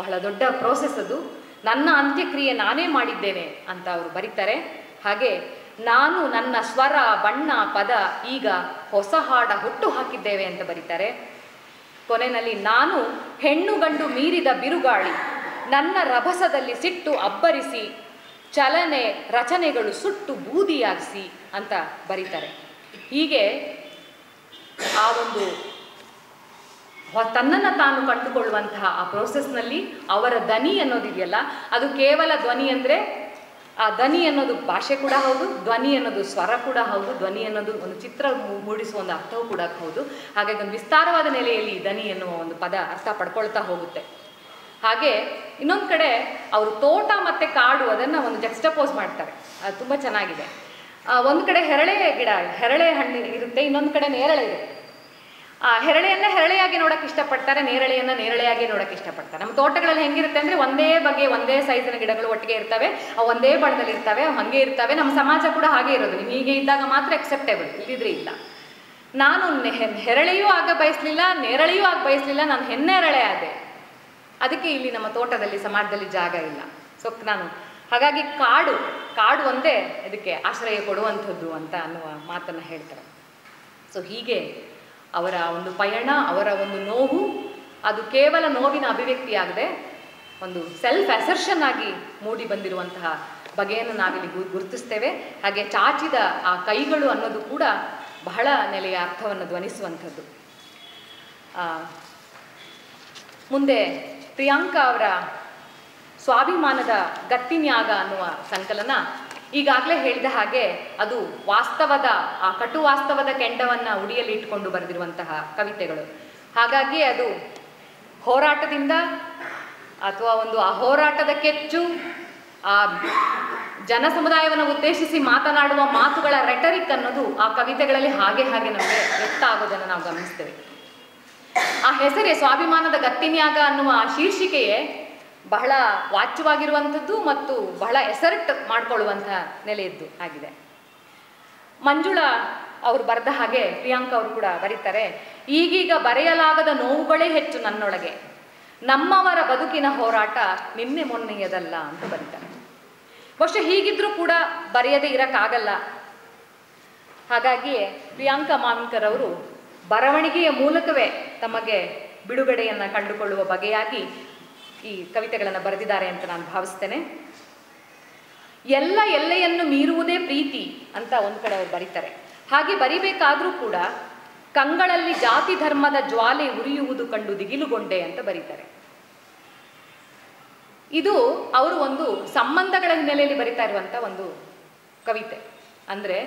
ಬಹಳ ದೊಡ್ಡ ಪ್ರೋಸೆಸ್. ಅದು ನನ್ನ ಅಂತ್ಯಕ್ರಿಯೆ ನಾನೇ ಮಾಡಿದ್ದೇನೆ ಅಂತ ಅವರು ಬರೀತಾರೆ. ಹಾಗೆ ನಾನು ನನ್ನ ಸ್ವರ ಬಣ್ಣ ಪದ ಈಗ ಹೊಸ ಹಾಡ ಹುಟ್ಟು ಹಾಕಿದ್ದೇವೆ ಅಂತ ಬರೀತಾರೆ. ಕೊನೆಯಲ್ಲಿ ನಾನು ಹೆಣ್ಣು ಗಂಡು ಮೀರಿದ ಬಿರುಗಾಳಿ, ನನ್ನ ರಭಸದಲ್ಲಿ ಸಿಟ್ಟು ಅಬ್ಬರಿಸಿ ಚಲನೆ ರಚನೆಗಳು ಸುಟ್ಟು ಬೂದಿಯಾಗಿಸಿ ಅಂತ ಬರೀತಾರೆ. ಹೀಗೆ ಆ ಒಂದು ತನ್ನನ್ನು ತಾನು ಕಂಡುಕೊಳ್ಳುವಂತಹ ಆ ಪ್ರೋಸೆಸ್ನಲ್ಲಿ ಅವರ ಧ್ವನಿ ಅನ್ನೋದಿದೆಯಲ್ಲ, ಅದು ಕೇವಲ ಧ್ವನಿ ಅಂದರೆ ಆ ಧ್ವನಿ ಅನ್ನೋದು ಭಾಷೆ ಕೂಡ ಹೌದು, ಧ್ವನಿ ಅನ್ನೋದು ಸ್ವರ ಕೂಡ ಹೌದು, ಧ್ವನಿ ಅನ್ನೋದು ಒಂದು ಚಿತ್ರ ಮೂಡಿಸುವ ಒಂದು ಅರ್ಥವೂ ಕೂಡ ಹೌದು. ಹಾಗಾಗಿ ಒಂದು ವಿಸ್ತಾರವಾದ ನೆಲೆಯಲ್ಲಿ ಧ್ವನಿ ಎನ್ನುವ ಒಂದು ಪದ ಅರ್ಥ ಪಡ್ಕೊಳ್ತಾ ಹೋಗುತ್ತೆ. ಹಾಗೆ ಇನ್ನೊಂದು ಕಡೆ ಅವರು ತೋಟ ಮತ್ತು ಕಾಡು ಅದನ್ನು ಒಂದು ಜಕ್ಸ್ಟಪೋಸ್ ಮಾಡ್ತಾರೆ. ಅದು ತುಂಬ ಚೆನ್ನಾಗಿದೆ. ಒಂದು ಕಡೆ ಹೆರಳೆ ಗಿಡ, ಹೆರಳೆ ಹಣ್ಣು ಇರುತ್ತೆ, ಇನ್ನೊಂದು ಕಡೆ ನೇರಳೆ ಇರುತ್ತೆ. ಹೆರಳೆಯನ್ನು ಹೆರಳೆಯಾಗಿ ನೋಡೋಕ್ಕೆ ಇಷ್ಟಪಡ್ತಾರೆ, ನೇರಳೆಯನ್ನು ನೇರಳೆಯಾಗಿ ನೋಡೋಕ್ಕೆ ಇಷ್ಟಪಡ್ತಾರೆ. ನಮ್ಮ ತೋಟಗಳಲ್ಲಿ ಹೆಂಗಿರುತ್ತೆ ಅಂದರೆ ಒಂದೇ ಬಗೆ ಒಂದೇ ಸೈಜಿನ ಗಿಡಗಳು ಒಟ್ಟಿಗೆ ಇರ್ತವೆ, ಅವು ಒಂದೇ ಬಣ್ಣದಲ್ಲಿ ಇರ್ತವೆ, ಅವು ಹಾಗೆ ಇರ್ತವೆ. ನಮ್ಮ ಸಮಾಜ ಕೂಡ ಹಾಗೆ ಇರೋದು. ನೀವು ಹೀಗೆ ಇದ್ದಾಗ ಮಾತ್ರ ಅಕ್ಸೆಪ್ಟೇಬಲ್, ಇಲ್ಲಿದ್ರೆ ಇಲ್ಲ. ನಾನು ಹೆರಳೆಯೂ ಆಗ ಬಯಸಲಿಲ್ಲ, ನೇರಳೆಯೂ ಆಗ ಬಯಸಲಿಲ್ಲ, ನಾನು ಹೆಣ್ಣೆರಳೆ ಆದೆ. ಅದಕ್ಕೆ ಇಲ್ಲಿ ನಮ್ಮ ತೋಟದಲ್ಲಿ ಸಮಾಜದಲ್ಲಿ ಜಾಗ ಇಲ್ಲ. ಸೊ ನಾನು ಹಾಗಾಗಿ ಕಾಡು ಒಂದೇ ಇದಕ್ಕೆ ಆಶ್ರಯ ಕೊಡುವಂಥದ್ದು ಅಂತ ಅನ್ನುವ ಮಾತನ್ನು ಹೇಳ್ತಾರೆ. ಸೊ ಹೀಗೆ ಅವರ ಒಂದು ಪಯಣ, ಅವರ ಒಂದು ನೋವು, ಅದು ಕೇವಲ ನೋವಿನ ಅಭಿವ್ಯಕ್ತಿಯಾಗದೆ ಒಂದು ಸೆಲ್ಫ್ ಅಸರ್ಷನ್ ಆಗಿ ಮೂಡಿ ಬಂದಿರುವಂತಹ ಬಗೆಯನ್ನು ನಾವಿಲ್ಲಿ ಗುರುತಿಸ್ತೇವೆ. ಹಾಗೆ ಚಾಚಿದ ಆ ಕೈಗಳು ಅನ್ನೋದು ಕೂಡ ಬಹಳ ನೆಲೆಯ ಅರ್ಥವನ್ನು ಧ್ವನಿಸುವಂಥದ್ದು. ಮುಂದೆ ಪ್ರಿಯಾಂಕಾ ಅವರ ಸ್ವಾಭಿಮಾನದ ಗತ್ತಿನ್ಯಾಗ ಅನ್ನುವ ಸಂಕಲನ ಈಗಾಗಲೇ ಹೇಳಿದ ಹಾಗೆ ಅದು ವಾಸ್ತವದ ಆ ಕಟು ವಾಸ್ತವದ ಕೆಂಡವನ್ನು ಉಡಿಯಲ್ಲಿ ಇಟ್ಕೊಂಡು ಬರೆದಿರುವಂತಹ ಕವಿತೆಗಳು. ಹಾಗಾಗಿ ಅದು ಹೋರಾಟದಿಂದ ಅಥವಾ ಒಂದು ಆ ಹೋರಾಟದ ಕೆಚ್ಚು, ಆ ಜನ ಸಮುದಾಯವನ್ನು ಉದ್ದೇಶಿಸಿ ಮಾತನಾಡುವ ಮಾತುಗಳ ರೆಟರಿಕ್ ಅನ್ನೋದು ಆ ಕವಿತೆಗಳಲ್ಲಿ ಹಾಗೆ ನಮಗೆ ವ್ಯಕ್ತ ಆಗೋದನ್ನು ನಾವು ಗಮನಿಸ್ತೇವೆ. ಆ ಹೆಸರೇ ಸ್ವಾಭಿಮಾನದ ಗತ್ತಿನ್ಯಾಗ ಅನ್ನುವ ಶೀರ್ಷಿಕೆಯೇ ಬಹಳ ವಾಚ್ಯವಾಗಿರುವಂಥದ್ದು ಮತ್ತು ಬಹಳ ಎಸರ್ಟ್ ಮಾಡಿಕೊಳ್ಳುವಂತಹ ನೆಲೆಯದ್ದು ಆಗಿದೆ. ಮಂಜುಳಾ ಅವರು ಬರೆದ ಹಾಗೆ ಪ್ರಿಯಾಂಕಾ ಅವರು ಕೂಡ ಬರೀತಾರೆ, ಈಗೀಗ ಬರೆಯಲಾಗದ ನೋವುಗಳೇ ಹೆಚ್ಚು ನನ್ನೊಳಗೆ, ನಮ್ಮವರ ಬದುಕಿನ ಹೋರಾಟ ನಿನ್ನೆ ಮೊನ್ನೆಯದಲ್ಲ ಅಂತ ಬರೀತಾರೆ. ಬಹುಶಃ ಹೀಗಿದ್ರೂ ಕೂಡ ಬರೆಯದೇ ಇರೋಕ್ಕಾಗಲ್ಲ. ಹಾಗಾಗಿಯೇ ಪ್ರಿಯಾಂಕಾ ಮಾವಿನ್ಕರ್ ಅವರು ಬರವಣಿಗೆಯ ಮೂಲಕವೇ ತಮಗೆ ಬಿಡುಗಡೆಯನ್ನು ಕಂಡುಕೊಳ್ಳುವ ಬಗೆಯಾಗಿ ಈ ಕವಿತೆಗಳನ್ನು ಬರೆದಿದ್ದಾರೆ ಅಂತ ನಾನು ಭಾವಿಸ್ತೇನೆ. ಎಲ್ಲ ಎಲ್ಲೆಯನ್ನು ಮೀರುವುದೇ ಪ್ರೀತಿ ಅಂತ ಒಂದು ಕಡೆ ಅವರು ಬರೀತಾರೆ. ಹಾಗೆ ಬರಿಬೇಕಾದ್ರೂ ಕೂಡ ಕಂಗಳಲ್ಲಿ ಜಾತಿ ಧರ್ಮದ ಜ್ವಾಲೆ ಉರಿಯುವುದು ಕಂಡು ದಿಗಿಲುಗೊಂಡೆ ಅಂತ ಬರೀತಾರೆ. ಇದು ಅವರು ಒಂದು ಸಂಬಂಧಗಳ ಹಿನ್ನೆಲೆಯಲ್ಲಿ ಬರಿತಾ ಇರುವಂಥ ಒಂದು ಕವಿತೆ. ಅಂದರೆ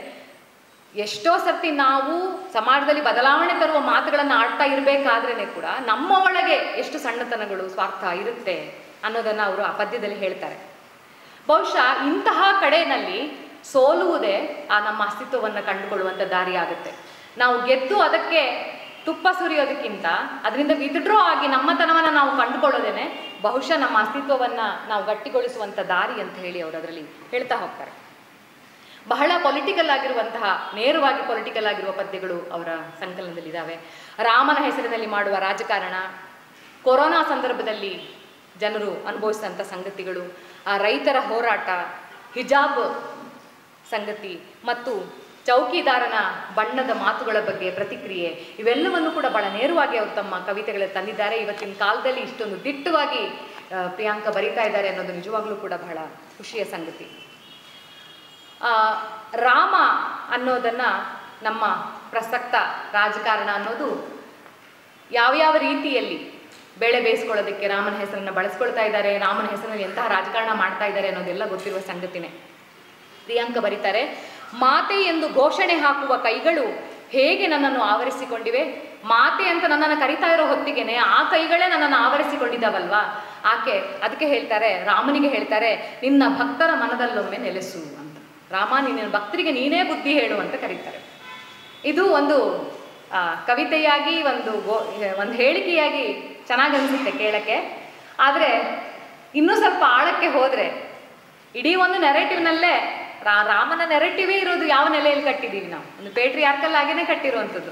ಎಷ್ಟೋ ಸರ್ತಿ ನಾವು ಸಮಾಜದಲ್ಲಿ ಬದಲಾವಣೆ ತರುವ ಮಾತುಗಳನ್ನು ಆಡ್ತಾ ಇರಬೇಕಾದ್ರೇ ಕೂಡ ನಮ್ಮ ಒಳಗೆ ಎಷ್ಟು ಸಣ್ಣತನಗಳು ಸ್ವಾರ್ಥ ಇರುತ್ತೆ ಅನ್ನೋದನ್ನು ಅವರು ಆ ಪದ್ಯದಲ್ಲಿ ಹೇಳ್ತಾರೆ. ಬಹುಶಃ ಇಂತಹ ಕಡೆಯಲ್ಲಿ ಸೋಲುವುದೇ ಆ ನಮ್ಮ ಅಸ್ತಿತ್ವವನ್ನು ಕಂಡುಕೊಳ್ಳುವಂಥ ದಾರಿ ಆಗುತ್ತೆ. ನಾವು ಗೆದ್ದು ಅದಕ್ಕೆ ತುಪ್ಪ ಸುರಿಯೋದಕ್ಕಿಂತ ಅದರಿಂದ ವಿತ್ಡ್ರಾ ಆಗಿ ನಮ್ಮತನವನ್ನು ನಾವು ಕಂಡುಕೊಳ್ಳೋದೇನೆ ಬಹುಶಃ ನಮ್ಮ ಅಸ್ತಿತ್ವವನ್ನು ನಾವು ಗಟ್ಟಿಗೊಳಿಸುವಂಥ ದಾರಿ ಅಂತ ಹೇಳಿ ಅವರು ಅದರಲ್ಲಿ ಹೇಳ್ತಾ ಹೋಗ್ತಾರೆ. ಬಹಳ ಪೊಲಿಟಿಕಲ್ ಆಗಿರುವಂತಹ, ನೇರವಾಗಿ ಪೊಲಿಟಿಕಲ್ ಆಗಿರುವ ಪದ್ಯಗಳು ಅವರ ಸಂಕಲನದಲ್ಲಿದ್ದಾವೆ. ರಾಮನ ಹೆಸರಿನಲ್ಲಿ ಮಾಡುವ ರಾಜಕಾರಣ, ಕೊರೋನಾ ಸಂದರ್ಭದಲ್ಲಿ ಜನರು ಅನುಭವಿಸಿದಂಥ ಸಂಗತಿಗಳು, ಆ ರೈತರ ಹೋರಾಟ, ಹಿಜಾಬ್ ಸಂಗತಿ ಮತ್ತು ಚೌಕಿದಾರನ ಬಣ್ಣದ ಮಾತುಗಳ ಬಗ್ಗೆ ಪ್ರತಿಕ್ರಿಯೆ, ಇವೆಲ್ಲವನ್ನು ಕೂಡ ಬಹಳ ನೇರವಾಗಿ ಅವರು ತಮ್ಮ ಕವಿತೆಗಳಲ್ಲಿ ತಂದಿದ್ದಾರೆ. ಇವತ್ತಿನ ಕಾಲದಲ್ಲಿ ಇಷ್ಟೊಂದು ದಿಟ್ಟವಾಗಿ ಪ್ರಿಯಾಂಕಾ ಬರೀತಾ ಇದ್ದಾರೆ ಅನ್ನೋದು ನಿಜವಾಗ್ಲೂ ಕೂಡ ಬಹಳ ಖುಷಿಯ ಸಂಗತಿ. ರಾಮ ಅನ್ನೋದನ್ನು ನಮ್ಮ ಪ್ರಸಕ್ತ ರಾಜಕಾರಣ ಅನ್ನೋದು ಯಾವ್ಯಾವ ರೀತಿಯಲ್ಲಿ ಬೇಳೆ ಬೇಯಿಸ್ಕೊಳ್ಳೋದಕ್ಕೆ ರಾಮನ ಹೆಸರನ್ನು ಬಳಸ್ಕೊಳ್ತಾ ಇದ್ದಾರೆ, ರಾಮನ ಹೆಸರಿನಲ್ಲಿ ಎಂತಹ ರಾಜಕಾರಣ ಮಾಡ್ತಾ ಇದ್ದಾರೆ ಅನ್ನೋದೆಲ್ಲ ಗೊತ್ತಿರುವ ಸಂಗತಿನೇ. ಪ್ರಿಯಾಂಕಾ ಬರೀತಾರೆ, ಮಾತೆ ಎಂದು ಘೋಷಣೆ ಹಾಕುವ ಕೈಗಳು ಹೇಗೆ ನನ್ನನ್ನು ಆವರಿಸಿಕೊಂಡಿವೆ, ಮಾತೆ ಅಂತ ನನ್ನನ್ನು ಕರಿತಾ ಇರೋ ಹೊತ್ತಿಗೆನೆ ಆ ಕೈಗಳೇ ನನ್ನನ್ನು ಆವರಿಸಿಕೊಂಡಿದ್ದಾವಲ್ವಾ. ಅದಕ್ಕೆ ಹೇಳ್ತಾರೆ, ರಾಮನಿಗೆ ಹೇಳ್ತಾರೆ, ನಿನ್ನ ಭಕ್ತರ ಮನದಲ್ಲೊಮ್ಮೆ ನೆಲೆಸು ಅಂತ. ರಾಮ ನಿನ್ನ ಭಕ್ತರಿಗೆ ನೀನೇ ಬುದ್ಧಿ ಹೇಳು ಅಂತ ಕರೀತಾರೆ. ಇದು ಒಂದು ಕವಿತೆಯಾಗಿ ಒಂದು ಹೇಳಿಕೆಯಾಗಿ ಚೆನ್ನಾಗಿ ಅನಿಸುತ್ತೆ ಕೇಳಕ್ಕೆ. ಆದರೆ ಇನ್ನೂ ಸ್ವಲ್ಪ ಆಳಕ್ಕೆ ಹೋದರೆ ಇಡೀ ಒಂದು ನೆರೆಟಿವ್ನಲ್ಲೇ ರಾಮನ ನೆರೆಟಿವೇ ಇರೋದು ಯಾವ ನೆಲೆಯಲ್ಲಿ ಕಟ್ಟಿದ್ದೀವಿ ನಾವು? ಒಂದು ಪೇಟ್ರಿಯಾರ್ಕಲ್ ಆಗಿನೇ ಕಟ್ಟಿರುವಂಥದ್ದು.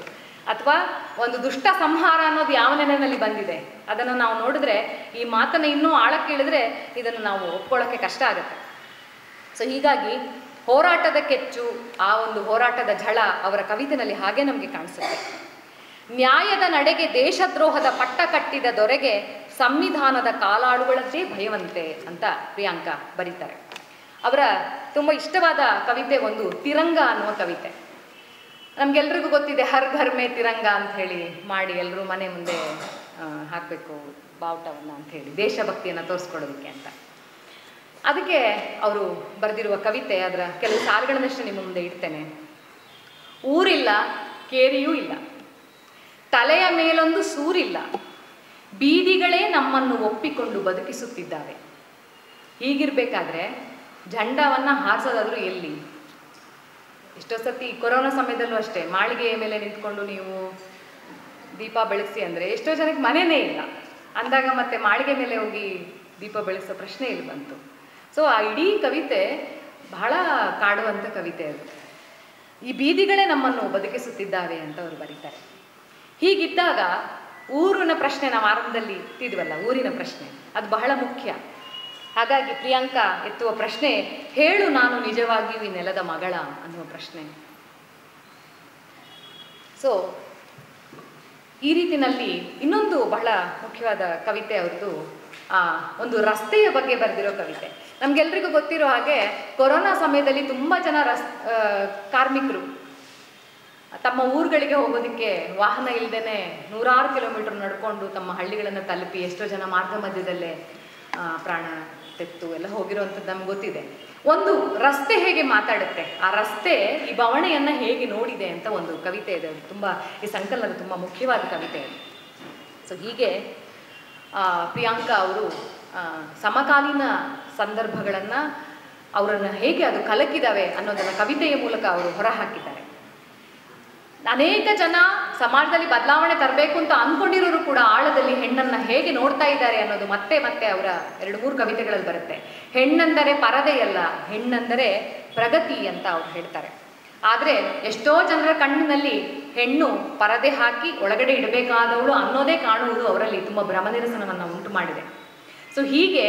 ಅಥವಾ ಒಂದು ದುಷ್ಟ ಸಂಹಾರ ಅನ್ನೋದು ಯಾವ ನೆಲೆಯಲ್ಲಿ ಬಂದಿದೆ ಅದನ್ನು ನಾವು ನೋಡಿದ್ರೆ, ಈ ಮಾತನ್ನು ಇನ್ನೂ ಆಳಕ್ಕೆ ಇಳಿದ್ರೆ ಇದನ್ನು ನಾವು ಒಪ್ಕೊಳ್ಳೋಕ್ಕೆ ಕಷ್ಟ ಆಗುತ್ತೆ. ಸೊ ಹೀಗಾಗಿ ಹೋರಾಟದ ಕೆಚ್ಚು, ಆ ಒಂದು ಹೋರಾಟದ ಝಳ ಅವರ ಕವಿತೆಯಲ್ಲಿ ಹಾಗೆ ನಮಗೆ ಕಾಣಿಸುತ್ತೆ. ನ್ಯಾಯದ ನಡೆಗೆ ದೇಶದ್ರೋಹದ ಪಟ್ಟ ಕಟ್ಟಿದ ದೊರೆಗೆ ಸಂವಿಧಾನದ ಕಾಲಾಳುಗಳದ್ದೇ ಭಯವಂತೆ ಅಂತ ಪ್ರಿಯಾಂಕಾ ಬರೀತಾರೆ. ಅವರ ತುಂಬ ಇಷ್ಟವಾದ ಕವಿತೆ ಒಂದು ತಿರಂಗ ಅನ್ನುವ ಕವಿತೆ. ನಮಗೆಲ್ರಿಗೂ ಗೊತ್ತಿದೆ, ಹರ್ ಘರ್ ಮೇ ತಿರಂಗ ಅಂತ ಹೇಳಿ ಮಾಡಿ ಎಲ್ಲರೂ ಮನೆ ಮುಂದೆ ಹಾಕಬೇಕು ಬಾವುಟವನ್ನು ಅಂತ ಹೇಳಿ, ದೇಶಭಕ್ತಿಯನ್ನು ತೋರಿಸ್ಕೊಡೋದಕ್ಕೆ ಅಂತ. ಅದಕ್ಕೆ ಅವರು ಬರೆದಿರುವ ಕವಿತೆ, ಅದರ ಕೆಲವು ಸಾಲುಗಳನ್ನಷ್ಟೇ ನಿಮ್ಮ ಮುಂದೆ ಇಡ್ತೇನೆ. ಊರಿಲ್ಲ, ಕೇರಿಯೂ ಇಲ್ಲ, ತಲೆಯ ಮೇಲೊಂದು ಸೂರಿಲ್ಲ, ಬೀದಿಗಳೇ ನಮ್ಮನ್ನು ಒಪ್ಪಿಕೊಂಡು ಬದುಕಿಸುತ್ತಿದ್ದಾವೆ. ಹೀಗಿರಬೇಕಾದ್ರೆ ಜಂಡವನ್ನು ಹಾರಿಸೋದಾದರೂ ಎಲ್ಲಿ? ಎಷ್ಟೋ ಸತಿ ಕೊರೋನಾ ಸಮಯದಲ್ಲೂ ಅಷ್ಟೇ, ಮಾಳಿಗೆಯ ಮೇಲೆ ನಿಂತ್ಕೊಂಡು ನೀವು ದೀಪ ಬೆಳೆಸಿ ಅಂದರೆ ಎಷ್ಟೋ ಜನಕ್ಕೆ ಮನೆಯೇ ಇಲ್ಲ ಅಂದಾಗ ಮತ್ತೆ ಮಾಳಿಗೆ ಮೇಲೆ ಹೋಗಿ ದೀಪ ಬೆಳೆಸೋ ಪ್ರಶ್ನೆ ಇಲ್ಲಿ ಬಂತು. ಸೊ ಆ ಇಡೀ ಕವಿತೆ ಬಹಳ ಕಾಡುವಂಥ ಕವಿತೆ ಅದು. ಈ ಬೀದಿಗಳೇ ನಮ್ಮನ್ನು ಬದುಕಿಸುತ್ತಿದ್ದಾವೆ ಅಂತ ಅವರು ಬರೀತಾರೆ. ಹೀಗಿದ್ದಾಗ ಊರಿನ ಪ್ರಶ್ನೆ ನಾವು ಆರಂಭದಲ್ಲಿ ಇಟ್ಟಿದ್ವಲ್ಲ, ಊರಿನ ಪ್ರಶ್ನೆ ಅದು ಬಹಳ ಮುಖ್ಯ. ಹಾಗಾಗಿ ಪ್ರಿಯಾಂಕಾ ಎತ್ತುವ ಪ್ರಶ್ನೆ, ಹೇಳು ನಾನು ನಿಜವಾಗಿಯೂ ಈ ನೆಲದ ಮಗಳ ಅನ್ನುವ ಪ್ರಶ್ನೆ. ಸೊ ಈ ರೀತಿಯಲ್ಲಿ ಇನ್ನೊಂದು ಬಹಳ ಮುಖ್ಯವಾದ ಕವಿತೆ ಅವ್ರದ್ದು ಒಂದು ರಸ್ತೆಯ ಬಗ್ಗೆ ಬರೆದಿರೋ ಕವಿತೆ. ನಮ್ಗೆಲ್ರಿಗೂ ಗೊತ್ತಿರೋ ಹಾಗೆ ಕೊರೋನಾ ಸಮಯದಲ್ಲಿ ತುಂಬ ಜನ ಕಾರ್ಮಿಕರು ತಮ್ಮ ಊರುಗಳಿಗೆ ಹೋಗೋದಕ್ಕೆ ವಾಹನ ಇಲ್ಲದೇ ನೂರಾರು ಕಿಲೋಮೀಟರ್ ನಡ್ಕೊಂಡು ತಮ್ಮ ಹಳ್ಳಿಗಳನ್ನು ತಲುಪಿ, ಎಷ್ಟೋ ಜನ ಮಾರ್ಗ ಮಧ್ಯದಲ್ಲೇ ಪ್ರಾಣ ತೆತ್ತು ಎಲ್ಲ ಹೋಗಿರುವಂಥದ್ದು ನಮ್ಗೆ ಗೊತ್ತಿದೆ. ಒಂದು ರಸ್ತೆ ಹೇಗೆ ಮಾತಾಡುತ್ತೆ, ಆ ರಸ್ತೆ ಈ ಬವಣೆಯನ್ನು ಹೇಗೆ ನೋಡಿದೆ ಅಂತ ಒಂದು ಕವಿತೆ ಇದೆ. ತುಂಬ ಈ ಸಂಕಲನದ ತುಂಬ ಮುಖ್ಯವಾದ ಕವಿತೆ ಅದು. ಸೊ ಹೀಗೆ ಪ್ರಿಯಾಂಕಾ ಅವರು ಸಮಕಾಲೀನ ಸಂದರ್ಭಗಳನ್ನು ಅವರನ್ನು ಹೇಗೆ ಅದು ಕಲಕಿದಾವೆ ಅನ್ನೋದನ್ನು ಕವಿತೆಯ ಮೂಲಕ ಅವರು ಹೊರಹಾಕಿದ್ದಾರೆ. ಅನೇಕ ಜನ ಸಮಾಜದಲ್ಲಿ ಬದಲಾವಣೆ ತರಬೇಕು ಅಂತ ಅಂದ್ಕೊಂಡಿರೋರು ಕೂಡ ಆಳದಲ್ಲಿ ಹೆಣ್ಣನ್ನು ಹೇಗೆ ನೋಡ್ತಾ ಇದ್ದಾರೆ ಅನ್ನೋದು ಮತ್ತೆ ಮತ್ತೆ ಅವರ 2-3 ಕವಿತೆಗಳಲ್ಲಿ ಬರುತ್ತೆ. ಹೆಣ್ಣೆಂದರೆ ಪರದೆಯಲ್ಲ, ಹೆಣ್ಣೆಂದರೆ ಪ್ರಗತಿ ಅಂತ ಅವ್ರು ಹೇಳ್ತಾರೆ. ಆದರೆ ಎಷ್ಟೋ ಜನರ ಕಣ್ಣಿನಲ್ಲಿ ಹೆಣ್ಣು ಪರದೆ ಹಾಕಿ ಒಳಗಡೆ ಇಡಬೇಕಾದವಳು ಅನ್ನೋದೇ ಕಾಣುವುದು ಅವರಲ್ಲಿ ತುಂಬ ಭ್ರಮನಿರಸನವನ್ನು ಉಂಟು ಮಾಡಿದೆ. ಸೊ ಹೀಗೆ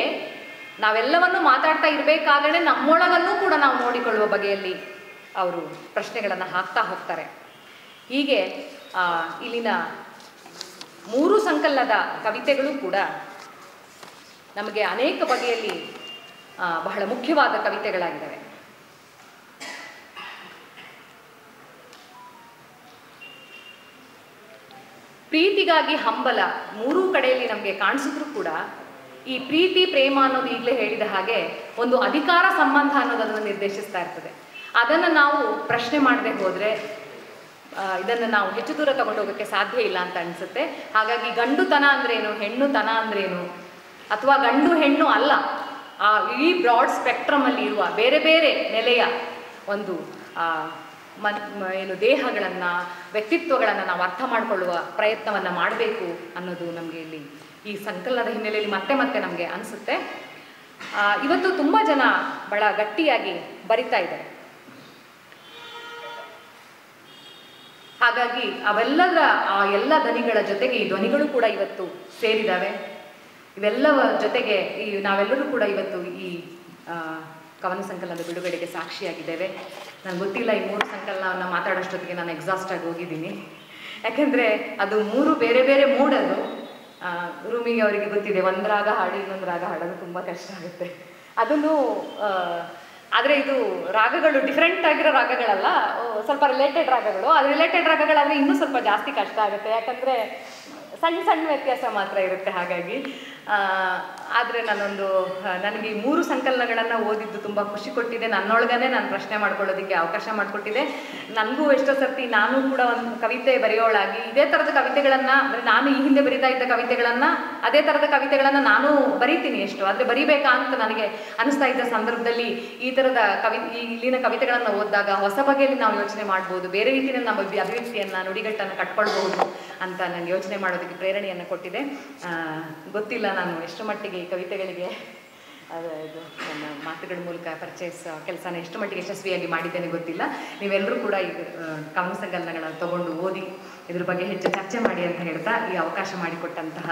ನಾವೆಲ್ಲವನ್ನೂ ಮಾತಾಡ್ತಾ ಇರಬೇಕಾದ್ರೆ ನಮ್ಮೊಳಗನ್ನೂ ಕೂಡ ನಾವು ನೋಡಿಕೊಳ್ಳುವ ಬಗೆಯಲ್ಲಿ ಅವರು ಪ್ರಶ್ನೆಗಳನ್ನು ಹಾಕ್ತಾ ಹೋಗ್ತಾರೆ. ಹೀಗೆ ಇಲ್ಲಿನ 3 ಸಂಕಲನದ ಕವಿತೆಗಳು ಕೂಡ ನಮಗೆ ಅನೇಕ ಬಗೆಯಲ್ಲಿ ಬಹಳ ಮುಖ್ಯವಾದ ಕವಿತೆಗಳಾಗಿದ್ದಾವೆ. ಪ್ರೀತಿಗಾಗಿ ಹಂಬಲ 3 ಕಡೆಯಲ್ಲಿ ನಮಗೆ ಕಾಣಿಸಿದ್ರು ಕೂಡ ಈ ಪ್ರೀತಿ ಪ್ರೇಮ ಅನ್ನೋದು ಈಗಲೇ ಹೇಳಿದ ಹಾಗೆ ಒಂದು ಅಧಿಕಾರ ಸಂಬಂಧ ಅನ್ನೋದನ್ನು ನಿರ್ದೇಶಿಸ್ತಾ ಇರ್ತದೆ. ಅದನ್ನು ನಾವು ಪ್ರಶ್ನೆ ಮಾಡದೆ ಹೋದರೆ ಇದನ್ನು ನಾವು ಹೆಚ್ಚು ದೂರ ತಗೊಂಡೋಗೋಕ್ಕೆ ಸಾಧ್ಯ ಇಲ್ಲ ಅಂತ ಅನಿಸುತ್ತೆ. ಹಾಗಾಗಿ ಗಂಡುತನ ಅಂದ್ರೇನು, ಹೆಣ್ಣುತನ ಅಂದ್ರೇನು, ಅಥವಾ ಗಂಡು ಹೆಣ್ಣು ಅಲ್ಲ, ಆ ಇಡೀ ಬ್ರಾಡ್ ಸ್ಪೆಕ್ಟ್ರಮಲ್ಲಿ ಇರುವ ಬೇರೆ ಬೇರೆ ನೆಲೆಯ ಒಂದು ಏನು ದೇಹಗಳನ್ನು, ವ್ಯಕ್ತಿತ್ವಗಳನ್ನು ನಾವು ಅರ್ಥ ಮಾಡಿಕೊಳ್ಳುವ ಪ್ರಯತ್ನವನ್ನು ಮಾಡಬೇಕು ಅನ್ನೋದು ನಮಗೆ ಇಲ್ಲಿ ಈ ಸಂಕಲನದ ಹಿನ್ನೆಲೆಯಲ್ಲಿ ಮತ್ತೆ ಮತ್ತೆ ನಮಗೆ ಅನಿಸುತ್ತೆ. ಇವತ್ತು ತುಂಬ ಜನ ಬಹಳ ಗಟ್ಟಿಯಾಗಿ ಬರಿತಾ ಇದ್ದಾರೆ. ಹಾಗಾಗಿ ಅವೆಲ್ಲದರ ಎಲ್ಲ ಧ್ವನಿಗಳ ಜೊತೆಗೆ ಈ ಧ್ವನಿಗಳು ಕೂಡ ಇವತ್ತು ಸೇರಿದ್ದಾವೆ. ಇವೆಲ್ಲವ ಜೊತೆಗೆ ನಾವೆಲ್ಲರೂ ಕೂಡ ಇವತ್ತು ಈ ಕವನ ಸಂಕಲನದ ಬಿಡುಗಡೆಗೆ ಸಾಕ್ಷಿಯಾಗಿದ್ದೇವೆ. ನನಗೆ ಗೊತ್ತಿಲ್ಲ, ಈ 3 ಸಂಕಲನವನ್ನು ಮಾತಾಡೋಷ್ಟೊತ್ತಿಗೆ ನಾನು ಎಕ್ಸಾಸ್ಟ್ ಆಗಿ ಹೋಗಿದ್ದೀನಿ. ಯಾಕೆಂದರೆ ಅದು 3 ಬೇರೆ ಬೇರೆ ಮೂಡದು. ರೂಮಿಗೆ ಅವರಿಗೆ ಗೊತ್ತಿದೆ, ಒಂದು ರಾಗ ಹಾಡಿ ಇನ್ನೊಂದು ರಾಗ ಹಾಡೋದು ತುಂಬ ಕಷ್ಟ ಆಗುತ್ತೆ. ಅದನ್ನು ಆದರೆ ಇದು ರಾಗಗಳು ಡಿಫ್ರೆಂಟ್ ಆಗಿರೋ ರಾಗಗಳಲ್ಲ, ಸ್ವಲ್ಪ ರಿಲೇಟೆಡ್ ರಾಗಗಳು. ಅದು ರಿಲೇಟೆಡ್ ರಾಗಗಳಾದರೆ ಇನ್ನೂ ಸ್ವಲ್ಪ ಜಾಸ್ತಿ ಕಷ್ಟ ಆಗುತ್ತೆ. ಯಾಕಂದರೆ ಸಣ್ಣ ಸಣ್ಣ ವ್ಯತ್ಯಾಸ ಮಾತ್ರ ಇರುತ್ತೆ. ಹಾಗಾಗಿ ಆದರೆ ನನಗೆ ಈ 3 ಸಂಕಲನಗಳನ್ನು ಓದಿದ್ದು ತುಂಬ ಖುಷಿ ಕೊಟ್ಟಿದೆ. ನನ್ನೊಳಗನೆ ನಾನು ಪ್ರಶ್ನೆ ಮಾಡ್ಕೊಳ್ಳೋದಕ್ಕೆ ಅವಕಾಶ ಮಾಡಿಕೊಟ್ಟಿದೆ. ನನಗೂ ಎಷ್ಟೋ ಸರ್ತಿ ನಾನು ಕೂಡ ಒಂದು ಕವಿತೆ ಬರೆಯೋಳಾಗಿ ಇದೇ ಥರದ ಕವಿತೆಗಳನ್ನು, ಅಂದರೆ ನಾನು ಈ ಹಿಂದೆ ಬರಿತಾ ಇದ್ದ ಕವಿತೆಗಳನ್ನು, ಅದೇ ಥರದ ಕವಿತೆಗಳನ್ನು ನಾನು ಬರೀತೀನಿ ಎಷ್ಟು, ಆದರೆ ಬರಿಬೇಕಾ ಅಂತ ನನಗೆ ಅನಿಸ್ತಾ ಇದ್ದ ಸಂದರ್ಭದಲ್ಲಿ ಈ ಥರದ ಇಲ್ಲಿನ ಕವಿತೆಗಳನ್ನು ಓದಿದಾಗ ಹೊಸ ಬಗೆಯಲ್ಲಿ ನಾವು ಯೋಚನೆ ಮಾಡ್ಬೋದು, ಬೇರೆ ರೀತಿಯಲ್ಲಿ ನಮ್ಮ ಅಭಿವ್ಯಕ್ತಿಯನ್ನು, ನುಡಿಗಟ್ಟನ್ನು ಕಟ್ಕೊಳ್ಬಹುದು ಅಂತ ನನಗೆ ಯೋಚನೆ ಮಾಡೋದಕ್ಕೆ ಪ್ರೇರಣೆಯನ್ನು ಕೊಟ್ಟಿದೆ. ಗೊತ್ತಿಲ್ಲ ನಾನು ಎಷ್ಟು ಮಟ್ಟಿಗೆ ಈ ಕವಿತೆಗಳಿಗೆ ಇದು ನನ್ನ ಮಾತುಗಳ ಮೂಲಕ ಪರಿಚಯಿಸೋ ಕೆಲಸನ ಎಷ್ಟು ಮಟ್ಟಿಗೆ ಯಶಸ್ವಿಯಾಗಿ ಮಾಡಿದ್ದೇನೆ ಗೊತ್ತಿಲ್ಲ. ನೀವೆಲ್ಲರೂ ಕೂಡ ಈ ಕವನ ಸಂಕಲನಗಳನ್ನು ತಗೊಂಡು ಓದಿ ಇದ್ರ ಬಗ್ಗೆ ಹೆಚ್ಚು ಚರ್ಚೆ ಮಾಡಿ ಅಂತ ಹೇಳ್ತಾ, ಈ ಅವಕಾಶ ಮಾಡಿಕೊಟ್ಟಂತಹ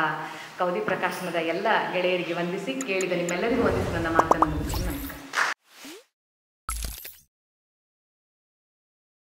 ಕವದಿ ಪ್ರಕಾಶನದ ಎಲ್ಲ ಗೆಳೆಯರಿಗೆ ವಂದಿಸಿ, ಕೇಳಿದ ನಿಮ್ಮೆಲ್ಲರಿಗೂ ವಂದಿಸಿ ನನ್ನ ಮಾತನ್ನು ಮುಗಿಸಿ ನಮಸ್ಕಾರ.